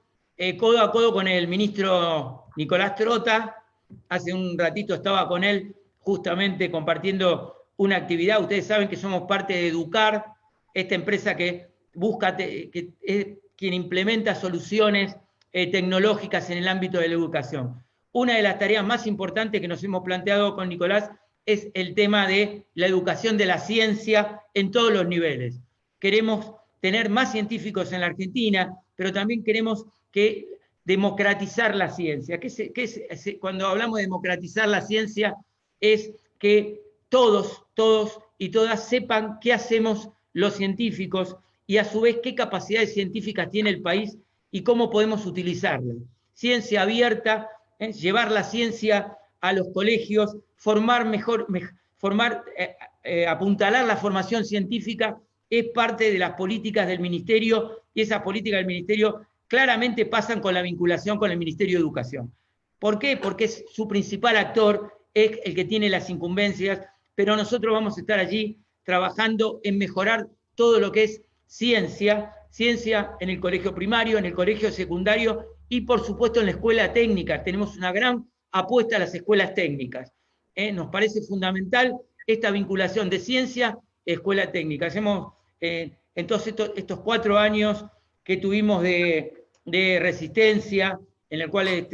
codo a codo con el ministro Nicolás Trota. Hace un ratito estaba con él justamente compartiendo una actividad. Ustedes saben que somos parte de Educar, esta empresa que busca, que es quien implementa soluciones tecnológicas en el ámbito de la educación. Una de las tareas más importantes que nos hemos planteado con Nicolás es el tema de la educación de la ciencia en todos los niveles. Queremos tener más científicos en la Argentina, pero también queremos democratizar la ciencia. Cuando hablamos de democratizar la ciencia es que todos y todas sepan qué hacemos los científicos y a su vez qué capacidades científicas tiene el país y cómo podemos utilizarla. Ciencia abierta, llevar la ciencia a los colegios, apuntalar la formación científica es parte de las políticas del ministerio y esas políticas del ministerio claramente pasan con la vinculación con el Ministerio de Educación. ¿Por qué? Porque es su principal actor, es el que tiene las incumbencias, pero nosotros vamos a estar allí trabajando en mejorar todo lo que es ciencia en el colegio primario, en el colegio secundario y por supuesto en la escuela técnica. Tenemos una gran apuesta a las escuelas técnicas. Nos parece fundamental esta vinculación de ciencia, escuela técnica. Hacemos en todos estos 4 años que tuvimos de resistencia, en el cual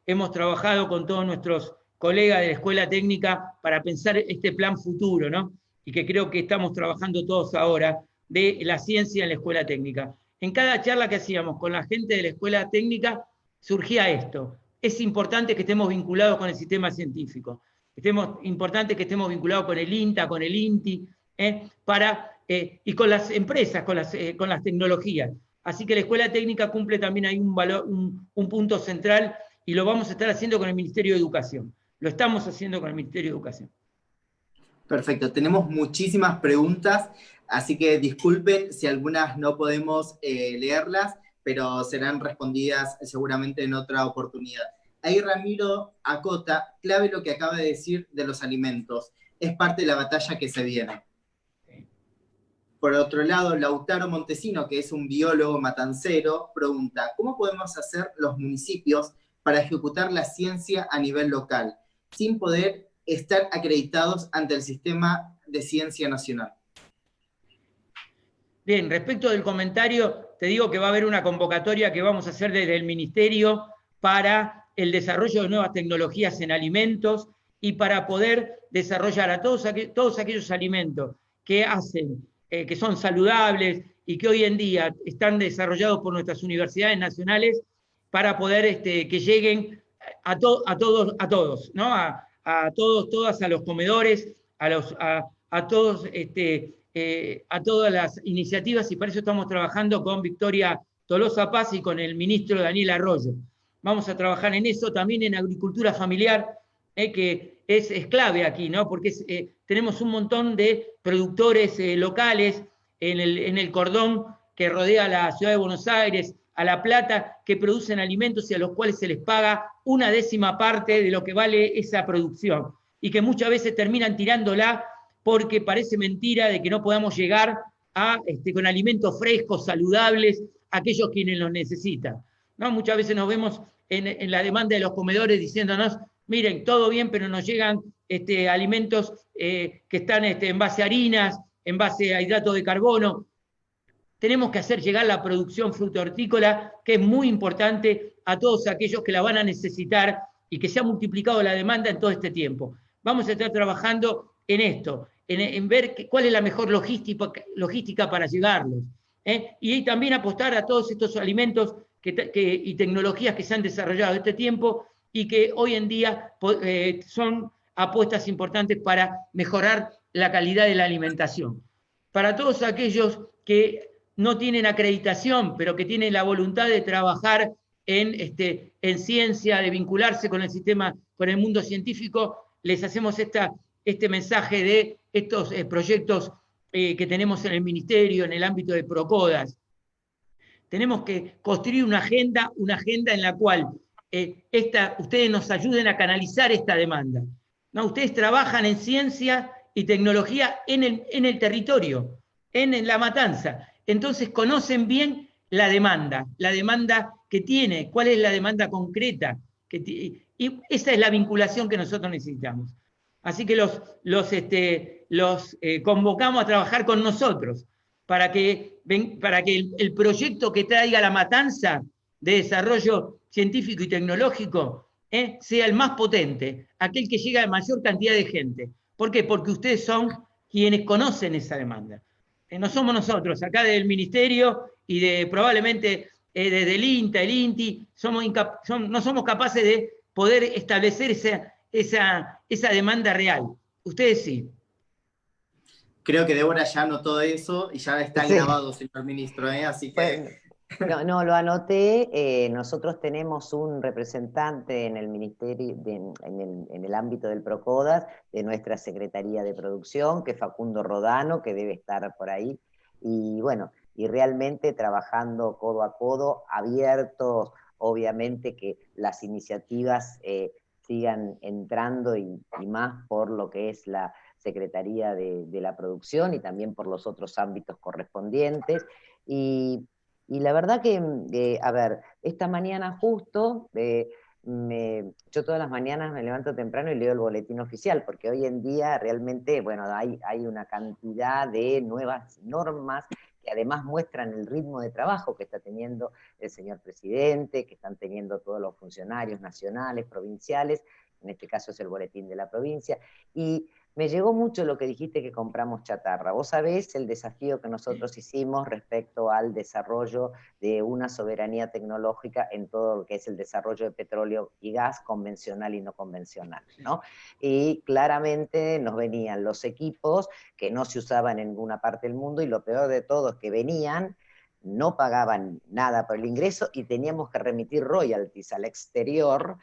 hemos trabajado con todos nuestros colegas de la escuela técnica para pensar este plan futuro, ¿no? Y que creo que estamos trabajando todos ahora, de la ciencia en la escuela técnica. En cada charla que hacíamos con la gente de la escuela técnica surgía esto. Es importante que estemos vinculados con el sistema científico. Importante que estemos vinculados con el INTA, con el INTI, y con las empresas, con las tecnologías. Así que la escuela técnica cumple también ahí un punto central y lo vamos a estar haciendo con el Ministerio de Educación. Lo estamos haciendo con el Ministerio de Educación. Perfecto, tenemos muchísimas preguntas, así que disculpen si algunas no podemos leerlas, pero serán respondidas seguramente en otra oportunidad. Ahí Ramiro acota, clave lo que acaba de decir de los alimentos, es parte de la batalla que se viene. Por otro lado, Lautaro Montesino, que es un biólogo matancero, pregunta, ¿cómo podemos hacer los municipios para ejecutar la ciencia a nivel local, sin poder estar acreditados ante el sistema de ciencia nacional? Bien, respecto del comentario, te digo que va a haber una convocatoria que vamos a hacer desde el Ministerio para el desarrollo de nuevas tecnologías en alimentos y para poder desarrollar a todos aquellos alimentos que que son saludables y que hoy en día están desarrollados por nuestras universidades nacionales para poder que lleguen a todos, ¿no? A todos, todas, a los comedores, a todos, a todas las iniciativas, y para eso estamos trabajando con Victoria Tolosa Paz y con el ministro Daniel Arroyo. Vamos a trabajar en eso, también en agricultura familiar, que es clave aquí, ¿no? Porque tenemos un montón de productores locales en el cordón que rodea la ciudad de Buenos Aires, a La Plata, que producen alimentos y a los cuales se les paga 1/10 parte de lo que vale esa producción, y que muchas veces terminan tirándola porque parece mentira de que no podamos llegar con alimentos frescos, saludables, a aquellos quienes los necesitan, ¿no? Muchas veces nos vemos en la demanda de los comedores diciéndonos, miren, todo bien, pero nos llegan alimentos que están en base a harinas, en base a hidratos de carbono. Tenemos que hacer llegar la producción fruto-hortícola, que es muy importante, a todos aquellos que la van a necesitar y que se ha multiplicado la demanda en todo este tiempo. Vamos a estar trabajando en esto, en ver cuál es la mejor logística para llegarlos. Y también apostar a todos estos alimentos y tecnologías que se han desarrollado en este tiempo y que hoy en día son apuestas importantes para mejorar la calidad de la alimentación. Para todos aquellos que no tienen acreditación, pero que tienen la voluntad de trabajar en ciencia, de vincularse con el sistema, con el mundo científico, les hacemos este mensaje de estos proyectos que tenemos en el Ministerio, en el ámbito de Procodas. Tenemos que construir una agenda en la cual ustedes nos ayuden a canalizar esta demanda, ¿no? Ustedes trabajan en ciencia y tecnología en el territorio, en La Matanza. Entonces conocen bien la demanda que tiene, cuál es la demanda concreta. Y esa es la vinculación que nosotros necesitamos. Así que los convocamos a trabajar con nosotros para que el proyecto que traiga La Matanza de desarrollo científico y tecnológico sea el más potente, aquel que llega a mayor cantidad de gente. ¿Por qué? Porque ustedes son quienes conocen esa demanda. No somos nosotros, acá del Ministerio y probablemente desde el INTA, el INTI, no somos capaces de poder establecer esa demanda real. Ustedes sí. Creo que Débora ya anotó eso y ya está grabado, señor ministro, así que... Bueno, no, lo anoté. Nosotros tenemos un representante en el Ministerio, en el ámbito del Procodas, de nuestra Secretaría de Producción, que es Facundo Rodano, que debe estar por ahí. Y bueno, y realmente trabajando codo a codo, abiertos, obviamente que las iniciativas sigan entrando y más por lo que es la Secretaría de la Producción y también por los otros ámbitos correspondientes. Y la verdad que, a ver, esta mañana justo, yo todas las mañanas me levanto temprano y leo el boletín oficial, porque hoy en día realmente, bueno, hay una cantidad de nuevas normas que además muestran el ritmo de trabajo que está teniendo el señor presidente, que están teniendo todos los funcionarios nacionales, provinciales, en este caso es el boletín de la provincia, y me llegó mucho lo que dijiste que compramos chatarra. Vos sabés el desafío que nosotros hicimos respecto al desarrollo de una soberanía tecnológica en todo lo que es el desarrollo de petróleo y gas convencional y no convencional, ¿no? Y claramente nos venían los equipos que no se usaban en ninguna parte del mundo, y lo peor de todo es que venían, no pagaban nada por el ingreso y teníamos que remitir royalties al exterior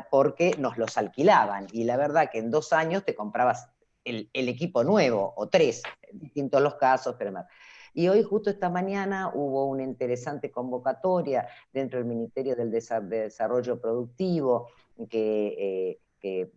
porque nos los alquilaban, y la verdad que en 2 años te comprabas el equipo nuevo, o 3, distintos los casos, pero más. Y hoy justo esta mañana hubo una interesante convocatoria dentro del Ministerio del Desarrollo Productivo que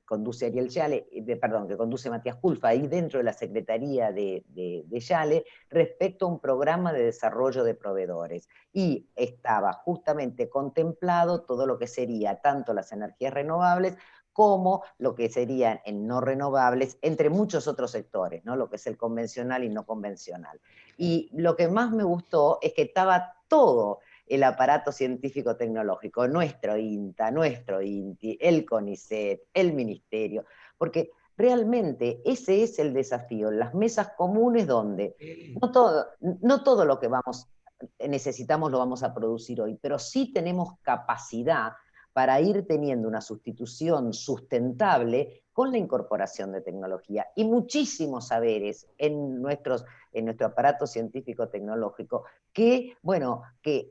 conduce Ariel Yale, que conduce Matías Culfa, ahí dentro de la Secretaría de Yale, respecto a un programa de desarrollo de proveedores. Y estaba justamente contemplado todo lo que sería tanto las energías renovables como lo que serían en no renovables, entre muchos otros sectores, ¿no? Lo que es el convencional y no convencional. Y lo que más me gustó es que estaba todo el aparato científico-tecnológico, nuestro INTA, nuestro INTI, el CONICET, el Ministerio, porque realmente ese es el desafío, las mesas comunes donde no todo lo que necesitamos lo vamos a producir hoy, pero sí tenemos capacidad para ir teniendo una sustitución sustentable con la incorporación de tecnología y muchísimos saberes en nuestro aparato científico-tecnológico que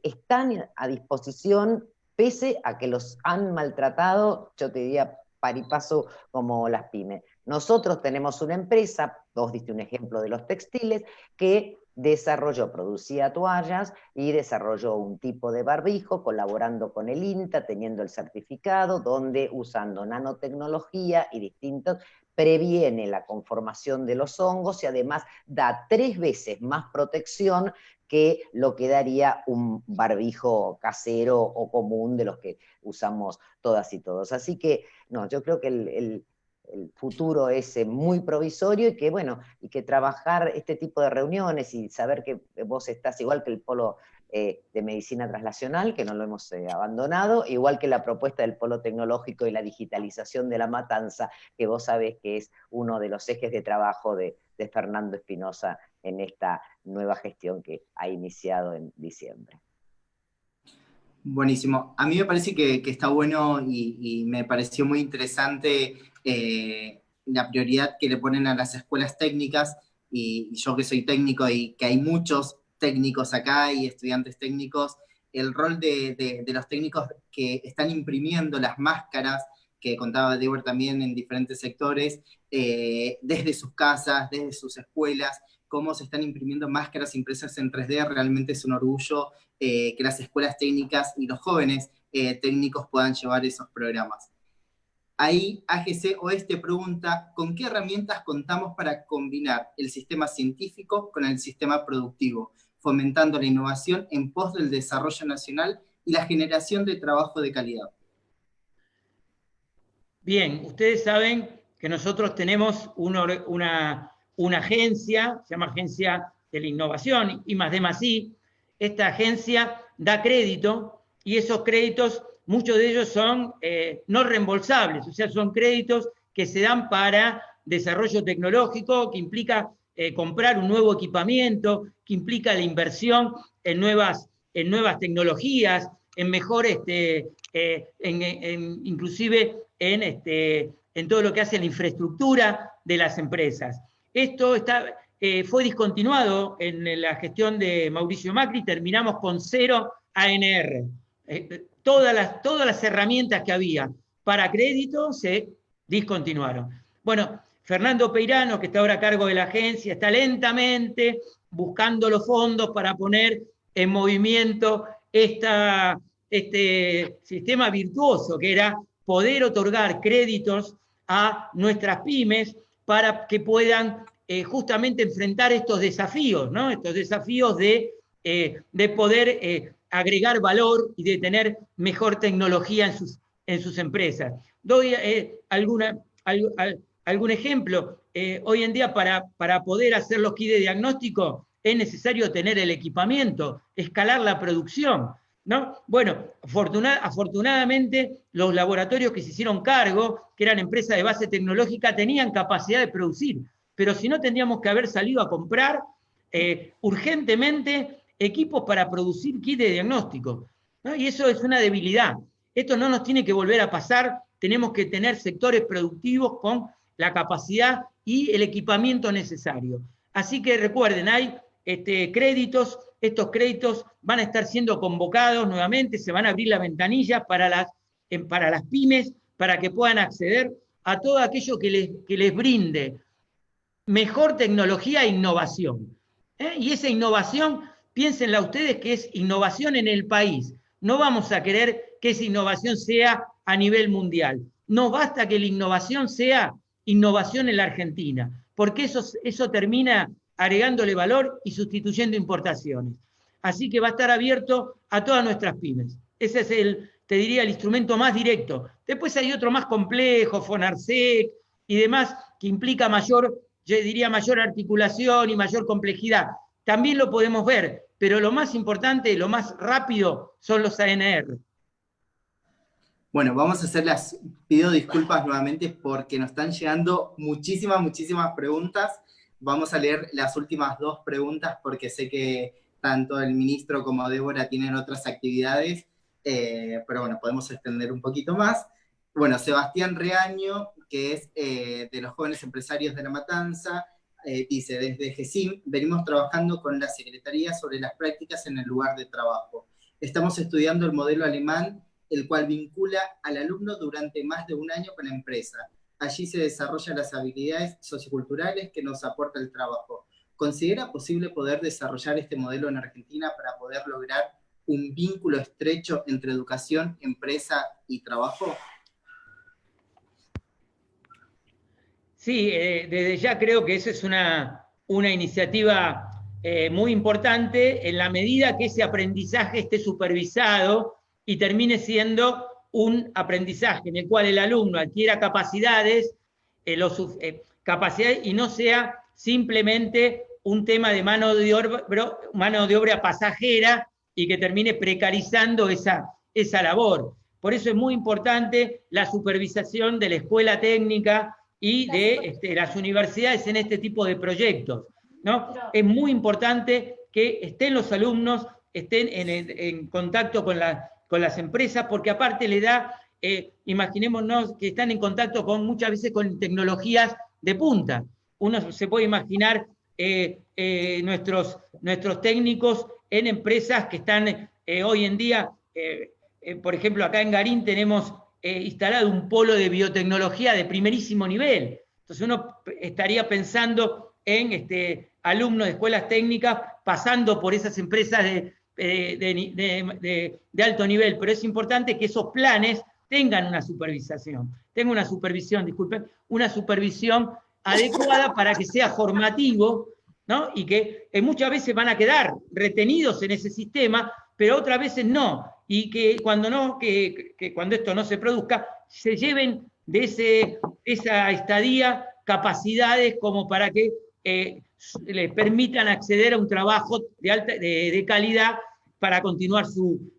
están a disposición pese a que los han maltratado, yo te diría, par y paso como las pymes. Nosotros tenemos una empresa, vos diste un ejemplo de los textiles, que producía toallas y desarrolló un tipo de barbijo colaborando con el INTA, teniendo el certificado, donde usando nanotecnología y distintos, previene la conformación de los hongos y además da 3 veces más protección que lo que daría un barbijo casero o común de los que usamos todas y todos. Así que, no, yo creo que el futuro es muy provisorio y que trabajar este tipo de reuniones y saber que vos estás igual que el Polo de Medicina Translacional, que no lo hemos abandonado, igual que la propuesta del Polo Tecnológico y la digitalización de La Matanza, que vos sabés que es uno de los ejes de trabajo de Fernando Espinosa en esta nueva gestión que ha iniciado en diciembre. Buenísimo. A mí me parece que está bueno y me pareció muy interesante la prioridad que le ponen a las escuelas técnicas, y yo que soy técnico y que hay muchos técnicos acá y estudiantes técnicos, el rol de los técnicos que están imprimiendo las máscaras, que contaba Débora también en diferentes sectores, desde sus casas, desde sus escuelas, cómo se están imprimiendo máscaras impresas en 3D, realmente es un orgullo que las escuelas técnicas y los jóvenes técnicos puedan llevar esos programas. Ahí AGC Oeste pregunta, ¿con qué herramientas contamos para combinar el sistema científico con el sistema productivo, fomentando la innovación en pos del desarrollo nacional y la generación de trabajo de calidad? Bien, ustedes saben que nosotros tenemos una agencia, se llama Agencia de la Innovación, I+D+I. Esta agencia da crédito y esos créditos, muchos de ellos son no reembolsables, o sea, son créditos que se dan para desarrollo tecnológico, que implica comprar un nuevo equipamiento, que implica la inversión en nuevas tecnologías, en mejor, inclusive en todo lo que hace la infraestructura de las empresas. Esto fue discontinuado en la gestión de Mauricio Macri, terminamos con 0 ANR. Todas las herramientas que había para crédito se discontinuaron. Bueno, Fernando Peirano, que está ahora a cargo de la agencia, está lentamente buscando los fondos para poner en movimiento este sistema virtuoso que era poder otorgar créditos a nuestras pymes para que puedan justamente enfrentar estos desafíos, ¿no? Estos desafíos de poder agregar valor y de tener mejor tecnología en sus empresas. Doy algún ejemplo. Hoy en día para poder hacer los kits de diagnóstico es necesario tener el equipamiento, escalar la producción, ¿no? Bueno, afortunadamente los laboratorios que se hicieron cargo, que eran empresas de base tecnológica, tenían capacidad de producir, pero si no tendríamos que haber salido a comprar urgentemente equipos para producir kits de diagnóstico, ¿no? Y eso es una debilidad. Esto no nos tiene que volver a pasar, tenemos que tener sectores productivos con la capacidad y el equipamiento necesario. Así que recuerden, hay créditos, estos créditos van a estar siendo convocados nuevamente, se van a abrir las ventanillas para las pymes, para que puedan acceder a todo aquello que les brinde mejor tecnología e innovación. Y esa innovación, piénsenla ustedes que es innovación en el país. No vamos a querer que esa innovación sea a nivel mundial. No basta que la innovación sea innovación en la Argentina, porque eso termina agregándole valor y sustituyendo importaciones. Así que va a estar abierto a todas nuestras pymes. Ese es te diría, el instrumento más directo. Después hay otro más complejo, FONARSEC y demás, que implica mayor articulación y mayor complejidad. También lo podemos ver, pero lo más importante, lo más rápido, son los ANR. Bueno, pido disculpas nuevamente porque nos están llegando muchísimas preguntas. Vamos a leer las últimas 2 preguntas porque sé que tanto el ministro como Débora tienen otras actividades, pero bueno, podemos extender un poquito más. Bueno, Sebastián Reaño, que es de los jóvenes empresarios de La Matanza, dice, desde GESIM venimos trabajando con la Secretaría sobre las prácticas en el lugar de trabajo. Estamos estudiando el modelo alemán, el cual vincula al alumno durante más de un año con la empresa. Allí se desarrollan las habilidades socioculturales que nos aporta el trabajo. ¿Considera posible poder desarrollar este modelo en Argentina para poder lograr un vínculo estrecho entre educación, empresa y trabajo? Sí, desde ya creo que esa es una iniciativa muy importante en la medida que ese aprendizaje esté supervisado y termine siendo un aprendizaje en el cual el alumno adquiera capacidades y no sea simplemente un tema de mano de obra pasajera y que termine precarizando esa labor. Por eso es muy importante la supervisación de la escuela técnica y de las universidades en este tipo de proyectos, ¿no? Es muy importante que estén los alumnos, estén en contacto con las empresas, porque aparte le da, imaginémonos que están en contacto muchas veces con tecnologías de punta. Uno se puede imaginar nuestros técnicos en empresas que están hoy en día, por ejemplo, acá en Garín tenemos instalado un polo de biotecnología de primerísimo nivel. Entonces uno estaría pensando en alumnos de escuelas técnicas pasando por esas empresas de alto nivel, pero es importante que esos planes tengan una supervisión adecuada para que sea formativo, ¿no? Y que muchas veces van a quedar retenidos en ese sistema, pero otras veces no, y que cuando esto no se produzca, se lleven de esa estadía capacidades como para que les permitan acceder a un trabajo de calidad para continuar su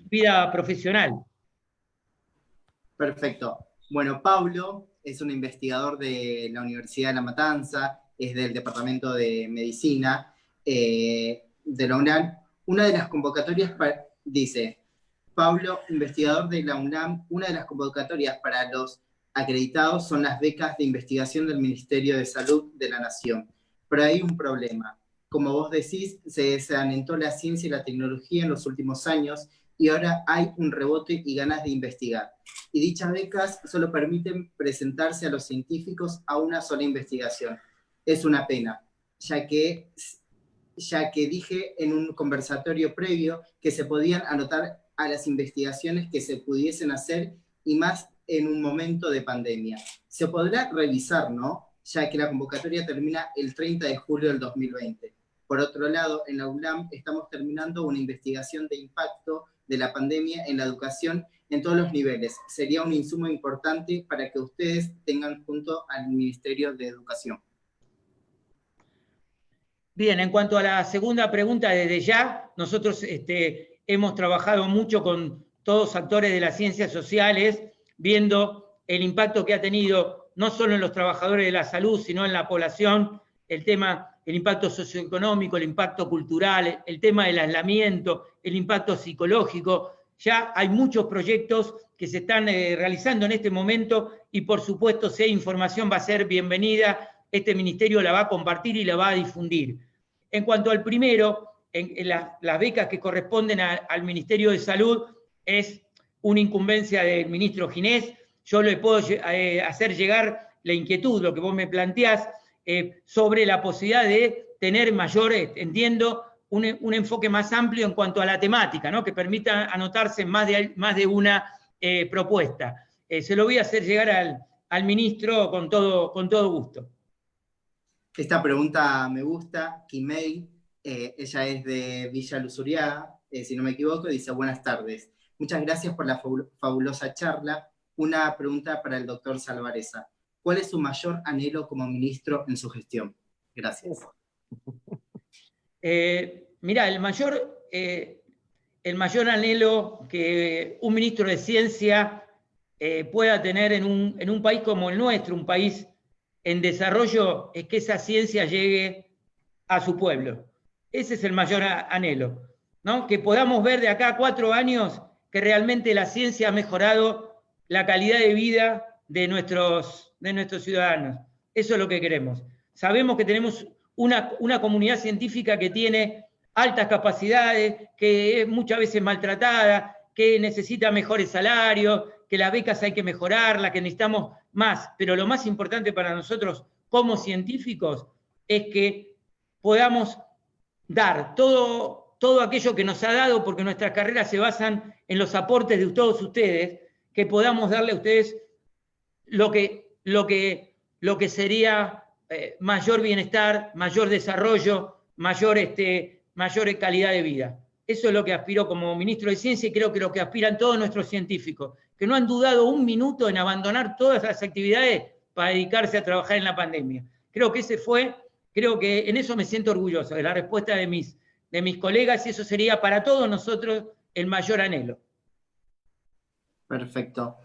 vida profesional. Perfecto. Bueno, Pablo es un investigador de la Universidad de La Matanza, es del Departamento de Medicina de la UNAM. Una de las convocatorias, dice, Pablo, investigador de la UNAM, una de las convocatorias para los acreditados son las becas de investigación del Ministerio de Salud de la Nación. Pero hay un problema. Como vos decís, se desalentó la ciencia y la tecnología en los últimos años y ahora hay un rebote y ganas de investigar. Y dichas becas solo permiten presentarse a los científicos a una sola investigación. Es una pena, ya que dije en un conversatorio previo que se podían anotar a las investigaciones que se pudiesen hacer y más en un momento de pandemia. Se podrá revisar, ¿no? Ya que la convocatoria termina el 30 de julio del 2020. Por otro lado, en la UNLAM estamos terminando una investigación de impacto de la pandemia en la educación en todos los niveles. Sería un insumo importante para que ustedes tengan junto al Ministerio de Educación. Bien, en cuanto a la segunda pregunta, desde ya, nosotros hemos trabajado mucho con todos los actores de las ciencias sociales, viendo el impacto que ha tenido no solo en los trabajadores de la salud, sino en la población, el impacto socioeconómico, el impacto cultural, el tema del aislamiento, el impacto psicológico. Ya hay muchos proyectos que se están realizando en este momento y, por supuesto, si hay información va a ser bienvenida. Este ministerio la va a compartir y la va a difundir. En cuanto al primero, en las becas que corresponden al Ministerio de Salud, es una incumbencia del ministro Ginés. Yo le puedo hacer llegar la inquietud, lo que vos me planteás, sobre la posibilidad de tener mayor, entiendo, un enfoque más amplio en cuanto a la temática, ¿no? Que permita anotarse más de una propuesta. Se lo voy a hacer llegar al ministro con todo gusto. Esta pregunta me gusta. Kimei, ella es de Villa Luzuriaga, si no me equivoco, dice: buenas tardes. Muchas gracias por la fabulosa charla. Una pregunta para el doctor Salvarezza. ¿Cuál es su mayor anhelo como ministro en su gestión? Gracias. Mirá, el mayor anhelo que un ministro de Ciencia pueda tener en un país como el nuestro, un país en desarrollo, es que esa ciencia llegue a su pueblo. Ese es el mayor anhelo, ¿no? Que podamos ver de acá a 4 años que realmente la ciencia ha mejorado la calidad de vida de nuestros ciudadanos. Eso es lo que queremos. Sabemos que tenemos una comunidad científica que tiene altas capacidades, que es muchas veces maltratada, que necesita mejores salarios, que las becas hay que mejorarlas, que necesitamos más. Pero lo más importante para nosotros como científicos es que podamos dar todo aquello que nos ha dado, porque nuestras carreras se basan en los aportes de todos ustedes, que podamos darle a ustedes lo que sería mayor bienestar, mayor desarrollo, mayor calidad de vida. Eso es lo que aspiro como ministro de Ciencia y creo que lo que aspiran todos nuestros científicos, que no han dudado un minuto en abandonar todas las actividades para dedicarse a trabajar en la pandemia. Creo que en eso me siento orgulloso, de la respuesta de mis colegas, y eso sería para todos nosotros el mayor anhelo. Perfecto.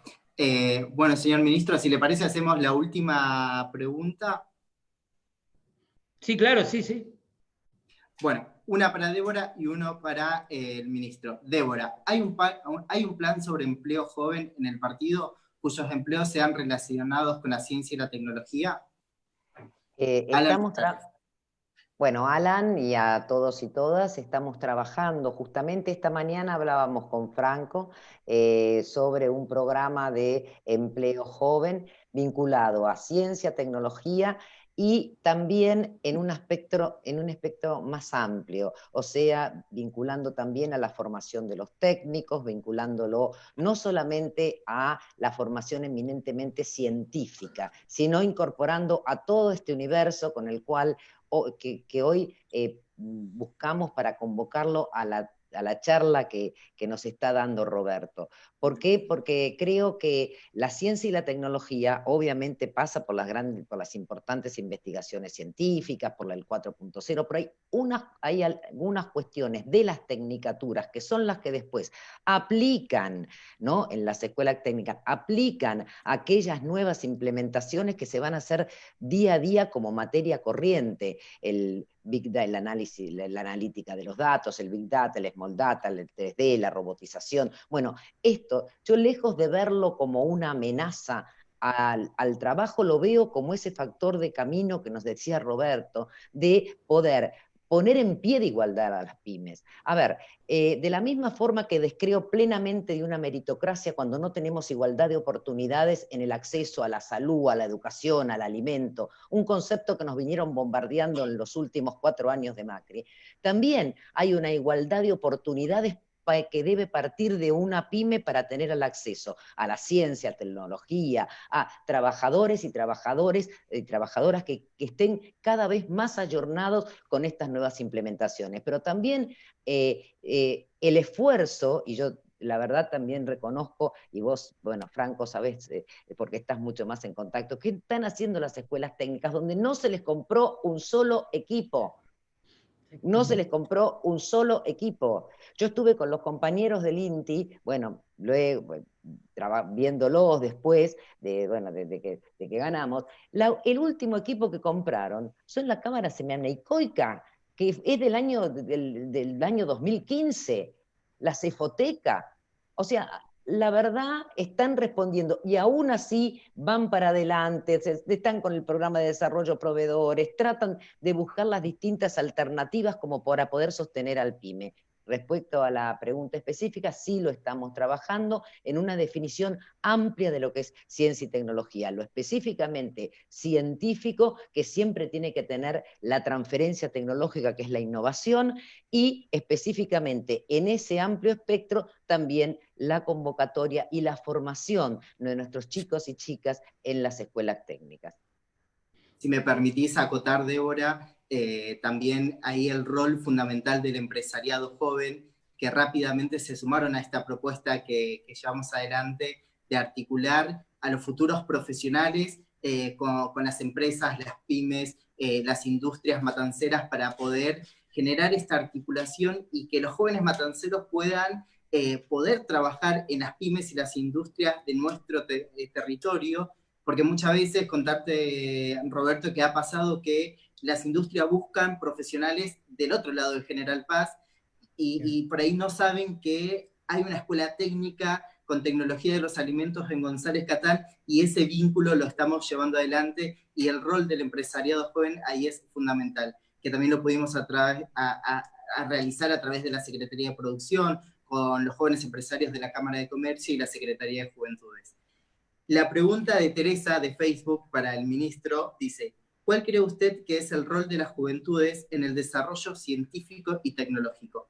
Bueno, señor ministro, si le parece, hacemos la última pregunta. Sí, claro, sí. Bueno, una para Débora y uno para el ministro. Débora, ¿hay un plan sobre empleo joven en el partido cuyos empleos sean relacionados con la ciencia y la tecnología? Bueno, Alan y a todos y todas, estamos trabajando. Justamente esta mañana hablábamos con Franco sobre un programa de empleo joven vinculado a ciencia, tecnología y también en un espectro más amplio, o sea, vinculando también a la formación de los técnicos, vinculándolo no solamente a la formación eminentemente científica, sino incorporando a todo este universo con el cual que hoy buscamos para convocarlo a la charla que nos está dando Roberto. ¿Por qué? Porque creo que la ciencia y la tecnología obviamente pasa por las importantes investigaciones científicas, por el 4.0, pero hay algunas cuestiones de las tecnicaturas que son las que después aplican, ¿no? En las escuelas técnicas, aplican aquellas nuevas implementaciones que se van a hacer día a día como materia corriente, el Big Data, el análisis, la analítica de los datos, el Big Data, el Small Data, el 3D, la robotización. Bueno, esto, yo lejos de verlo como una amenaza al trabajo, lo veo como ese factor de camino que nos decía Roberto, de poder poner en pie de igualdad a las pymes. A ver, de la misma forma que descreo plenamente de una meritocracia cuando no tenemos igualdad de oportunidades en el acceso a la salud, a la educación, al alimento, un concepto que nos vinieron bombardeando en los últimos 4 años de Macri. También hay una igualdad de oportunidades que debe partir de una pyme para tener el acceso a la ciencia, tecnología, a trabajadores y trabajadoras que estén cada vez más ayornados con estas nuevas implementaciones. Pero también el esfuerzo, y yo la verdad también reconozco, y vos, bueno, Franco, sabés, porque estás mucho más en contacto, ¿qué están haciendo las escuelas técnicas donde no se les compró un solo equipo? No se les compró un solo equipo. Yo estuve con los compañeros del INTI, bueno, luego viéndolos después de que ganamos. El último equipo que compraron son la cámara semianeicoica, que es del año 2015, la cefoteca. O sea, la verdad están respondiendo y aún así van para adelante, están con el programa de desarrollo proveedores, tratan de buscar las distintas alternativas como para poder sostener al PYME. Respecto a la pregunta específica, sí lo estamos trabajando en una definición amplia de lo que es ciencia y tecnología, lo específicamente científico, que siempre tiene que tener la transferencia tecnológica, que es la innovación, y específicamente en ese amplio espectro también la convocatoria y la formación de nuestros chicos y chicas en las escuelas técnicas. Si me permitís acotar, Débora, también ahí el rol fundamental del empresariado joven, que rápidamente se sumaron a esta propuesta que llevamos adelante de articular a los futuros profesionales con las empresas, las pymes, las industrias matanceras, para poder generar esta articulación y que los jóvenes matanceros puedan poder trabajar en las pymes y las industrias de nuestro territorio, porque muchas veces, contarte, Roberto, que ha pasado que las industrias buscan profesionales del otro lado del General Paz y por ahí no saben que hay una escuela técnica con tecnología de los alimentos en González Catán, y ese vínculo lo estamos llevando adelante, y el rol del empresariado joven ahí es fundamental, que también lo pudimos realizar a través de la Secretaría de Producción, con los jóvenes empresarios de la Cámara de Comercio y la Secretaría de Juventudes. La pregunta de Teresa de Facebook para el ministro dice: ¿cuál cree usted que es el rol de las juventudes en el desarrollo científico y tecnológico?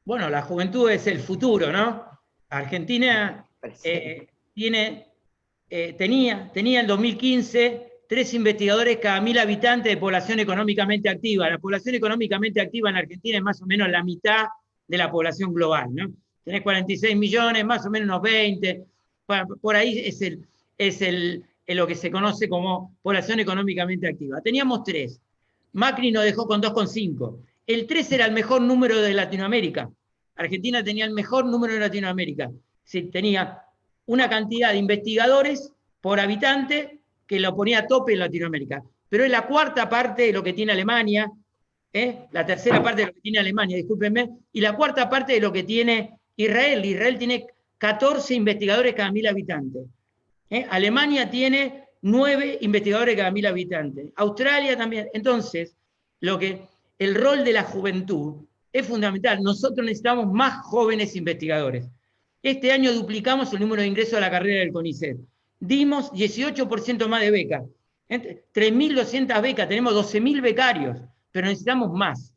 Bueno, la juventud es el futuro, ¿no? Argentina tenía en 2015 3 investigadores cada 1000 habitantes de población económicamente activa. La población económicamente activa en Argentina es más o menos la mitad de la población global, ¿no? Tenés 46 millones, más o menos unos 20, por ahí es lo que se conoce como población económicamente activa. Teníamos 3, Macri nos dejó con 2,5. El 3 era el mejor número de Latinoamérica. Argentina tenía el mejor número de Latinoamérica. Sí, tenía una cantidad de investigadores por habitante que lo ponía a tope en Latinoamérica. Pero es la cuarta parte de lo que tiene Alemania, la tercera parte de lo que tiene Alemania, discúlpenme, y la cuarta parte de lo que tiene Israel. Israel tiene 14 investigadores cada 1000 habitantes. Alemania tiene 9 investigadores cada 1000 habitantes. Australia también. Entonces, el rol de la juventud es fundamental. Nosotros necesitamos más jóvenes investigadores. Este año duplicamos el número de ingresos a la carrera del CONICET. Dimos 18% más de becas. 3.200 becas, tenemos 12.000 becarios, pero necesitamos más.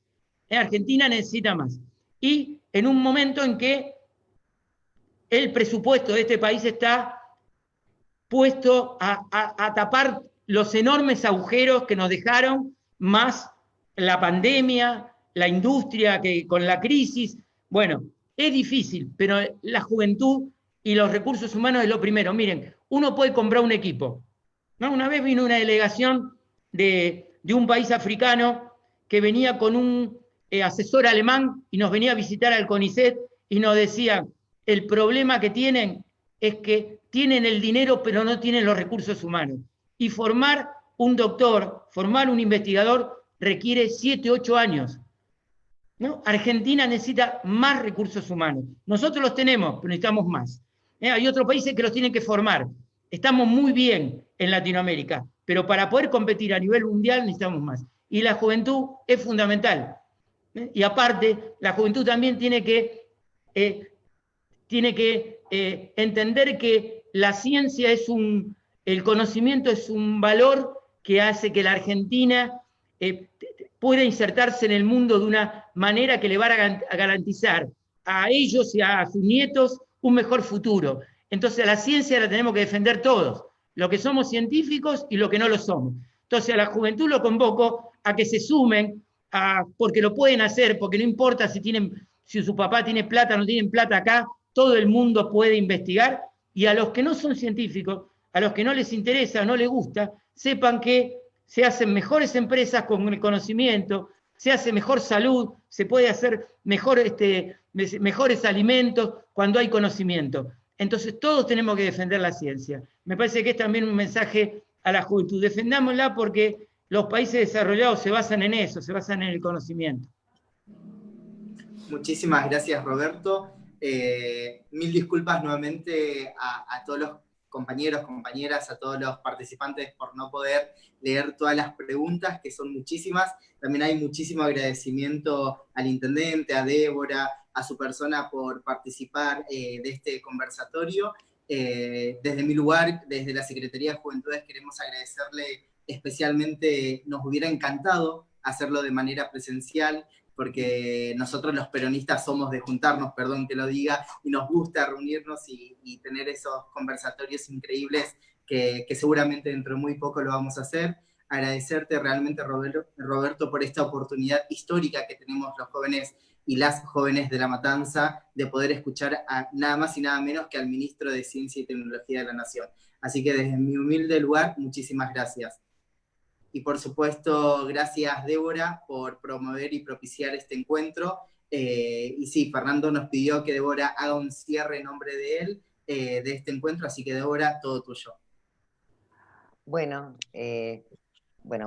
Argentina necesita más. Y en un momento en que el presupuesto de este país está puesto a tapar los enormes agujeros que nos dejaron, más la pandemia, la industria que con la crisis. Bueno, es difícil, pero la juventud y los recursos humanos es lo primero. Miren, uno puede comprar un equipo, ¿no? Una vez vino una delegación de un país africano que venía con un asesor alemán y nos venía a visitar al CONICET y nos decía: el problema que tienen es que tienen el dinero pero no tienen los recursos humanos. Y formar un doctor, formar un investigador requiere 7, 8 años. ¿No? Argentina necesita más recursos humanos. Nosotros los tenemos, pero necesitamos más. Hay otros países que los tienen que formar. Estamos muy bien en Latinoamérica, pero para poder competir a nivel mundial necesitamos más. Y la juventud es fundamental. Y aparte, la juventud también tiene que entender que la ciencia el conocimiento es un valor que hace que la Argentina pueda insertarse en el mundo de una manera que le va a garantizar a ellos y a sus nietos un mejor futuro. Entonces, la ciencia la tenemos que defender todos, los que somos científicos y los que no lo somos. Entonces, a la juventud lo convoco a que se sumen, porque lo pueden hacer, porque no importa si su papá tiene plata o no tienen plata acá, todo el mundo puede investigar, y a los que no son científicos, a los que no les interesa o no les gusta, sepan que se hacen mejores empresas con el conocimiento, se hace mejor salud, se puede hacer mejores alimentos cuando hay conocimiento. Entonces todos tenemos que defender la ciencia. Me parece que es también un mensaje a la juventud. Defendámosla porque los países desarrollados se basan en eso, se basan en el conocimiento. Muchísimas gracias, Roberto. Mil disculpas nuevamente a todos los compañeros, compañeras, a todos los participantes por no poder leer todas las preguntas, que son muchísimas. También hay muchísimo agradecimiento al intendente, a Débora, a su persona por participar de este conversatorio. Desde mi lugar, desde la Secretaría de Juventudes, queremos agradecerle especialmente. Nos hubiera encantado hacerlo de manera presencial, porque nosotros los peronistas somos de juntarnos, perdón que lo diga, y nos gusta reunirnos y tener esos conversatorios increíbles que seguramente dentro de muy poco lo vamos a hacer. Agradecerte realmente, Roberto, por esta oportunidad histórica que tenemos los jóvenes y las jóvenes de La Matanza de poder escuchar a nada más y nada menos que al ministro de Ciencia y Tecnología de la Nación. Así que desde mi humilde lugar, muchísimas gracias. Y por supuesto, gracias Débora por promover y propiciar este encuentro. Y sí, Fernando nos pidió que Débora haga un cierre en nombre de él, de este encuentro, así que Débora, todo tuyo. Bueno,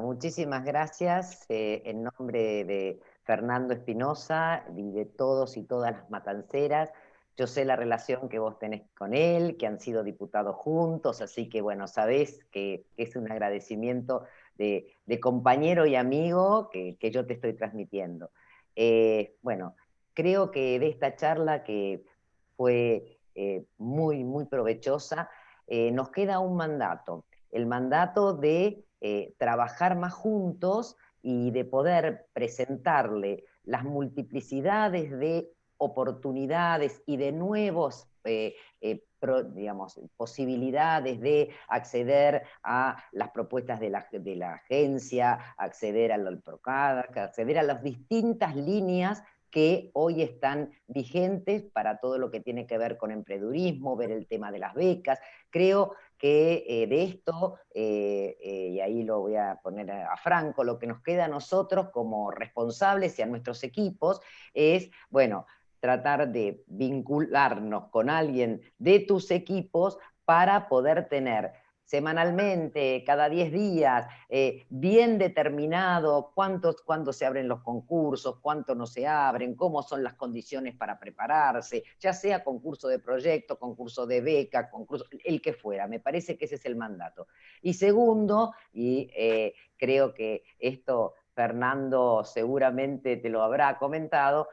muchísimas gracias en nombre de Fernando Espinosa y de todos y todas las matanceras. Yo sé la relación que vos tenés con él, que han sido diputados juntos, así que bueno, sabés que es un agradecimiento de compañero y amigo que yo te estoy transmitiendo. Creo que de esta charla que fue muy, muy provechosa, nos queda un mandato, el mandato de trabajar más juntos y de poder presentarle las multiplicidades de oportunidades y de nuevos posibilidades de acceder a las propuestas de la agencia, acceder al PROCADA, acceder a las distintas líneas que hoy están vigentes para todo lo que tiene que ver con emprendedurismo, ver el tema de las becas. Creo que de esto, y ahí lo voy a poner a Franco, lo que nos queda a nosotros como responsables y a nuestros equipos es, tratar de vincularnos con alguien de tus equipos para poder tener semanalmente, cada 10 días, bien determinado cuándo se abren los concursos, cuánto no se abren, cómo son las condiciones para prepararse, ya sea concurso de proyecto, concurso de beca, concurso, el que fuera. Me parece que ese es el mandato. Y segundo, y creo que esto Fernando seguramente te lo habrá comentado,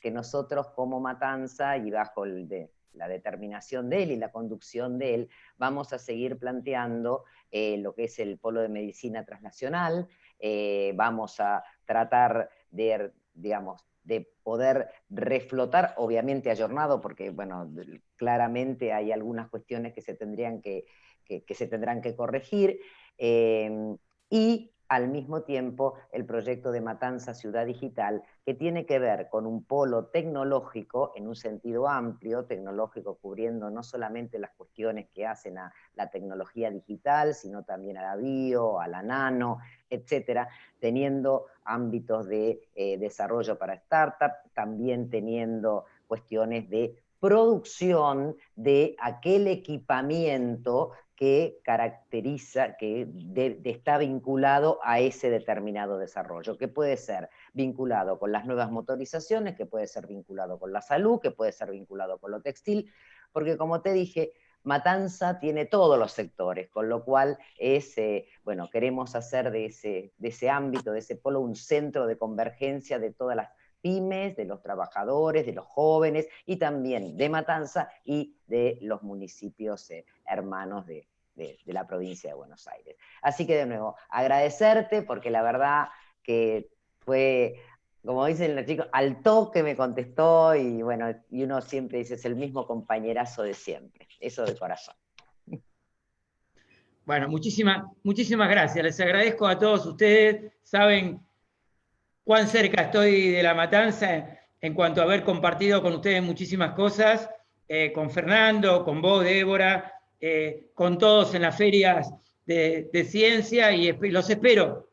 que nosotros como Matanza y bajo la determinación de él y la conducción de él, vamos a seguir planteando lo que es el Polo de Medicina Transnacional, vamos a tratar de poder reflotar, obviamente ayornado, porque claramente hay algunas cuestiones que se tendrían que corregir, y al mismo tiempo el proyecto de Matanza Ciudad Digital, que tiene que ver con un polo tecnológico en un sentido amplio, tecnológico cubriendo no solamente las cuestiones que hacen a la tecnología digital, sino también a la bio, a la nano, etcétera, teniendo ámbitos de desarrollo para startups, también teniendo cuestiones de producción de aquel equipamiento que caracteriza, que está vinculado a ese determinado desarrollo, que puede ser vinculado con las nuevas motorizaciones, que puede ser vinculado con la salud, que puede ser vinculado con lo textil, porque como te dije, Matanza tiene todos los sectores, con lo cual queremos hacer de ese ámbito, de ese polo, un centro de convergencia de todas las pymes, de los trabajadores, de los jóvenes, y también de Matanza y de los municipios hermanos de la provincia de Buenos Aires. Así que de nuevo, agradecerte, porque la verdad que fue como dicen los chicos, al toque me contestó y bueno, y uno siempre dice, es el mismo compañerazo de siempre, eso de corazón. Bueno, muchísimas gracias. Les agradezco a todos ustedes. Saben cuán cerca estoy de La Matanza en cuanto a haber compartido con ustedes muchísimas cosas, con Fernando, con vos, Débora, con todos en las ferias de ciencia, y los espero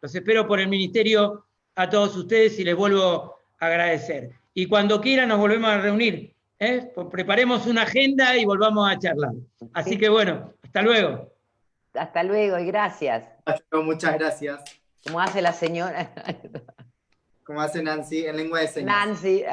por el Ministerio a todos ustedes y les vuelvo a agradecer. Y cuando quieran nos volvemos a reunir, pues preparemos una agenda y volvamos a charlar. Así que bueno, hasta luego. Hasta luego y gracias. Muchas gracias. Como hace la señora. Como hace Nancy en lengua de señas. Nancy.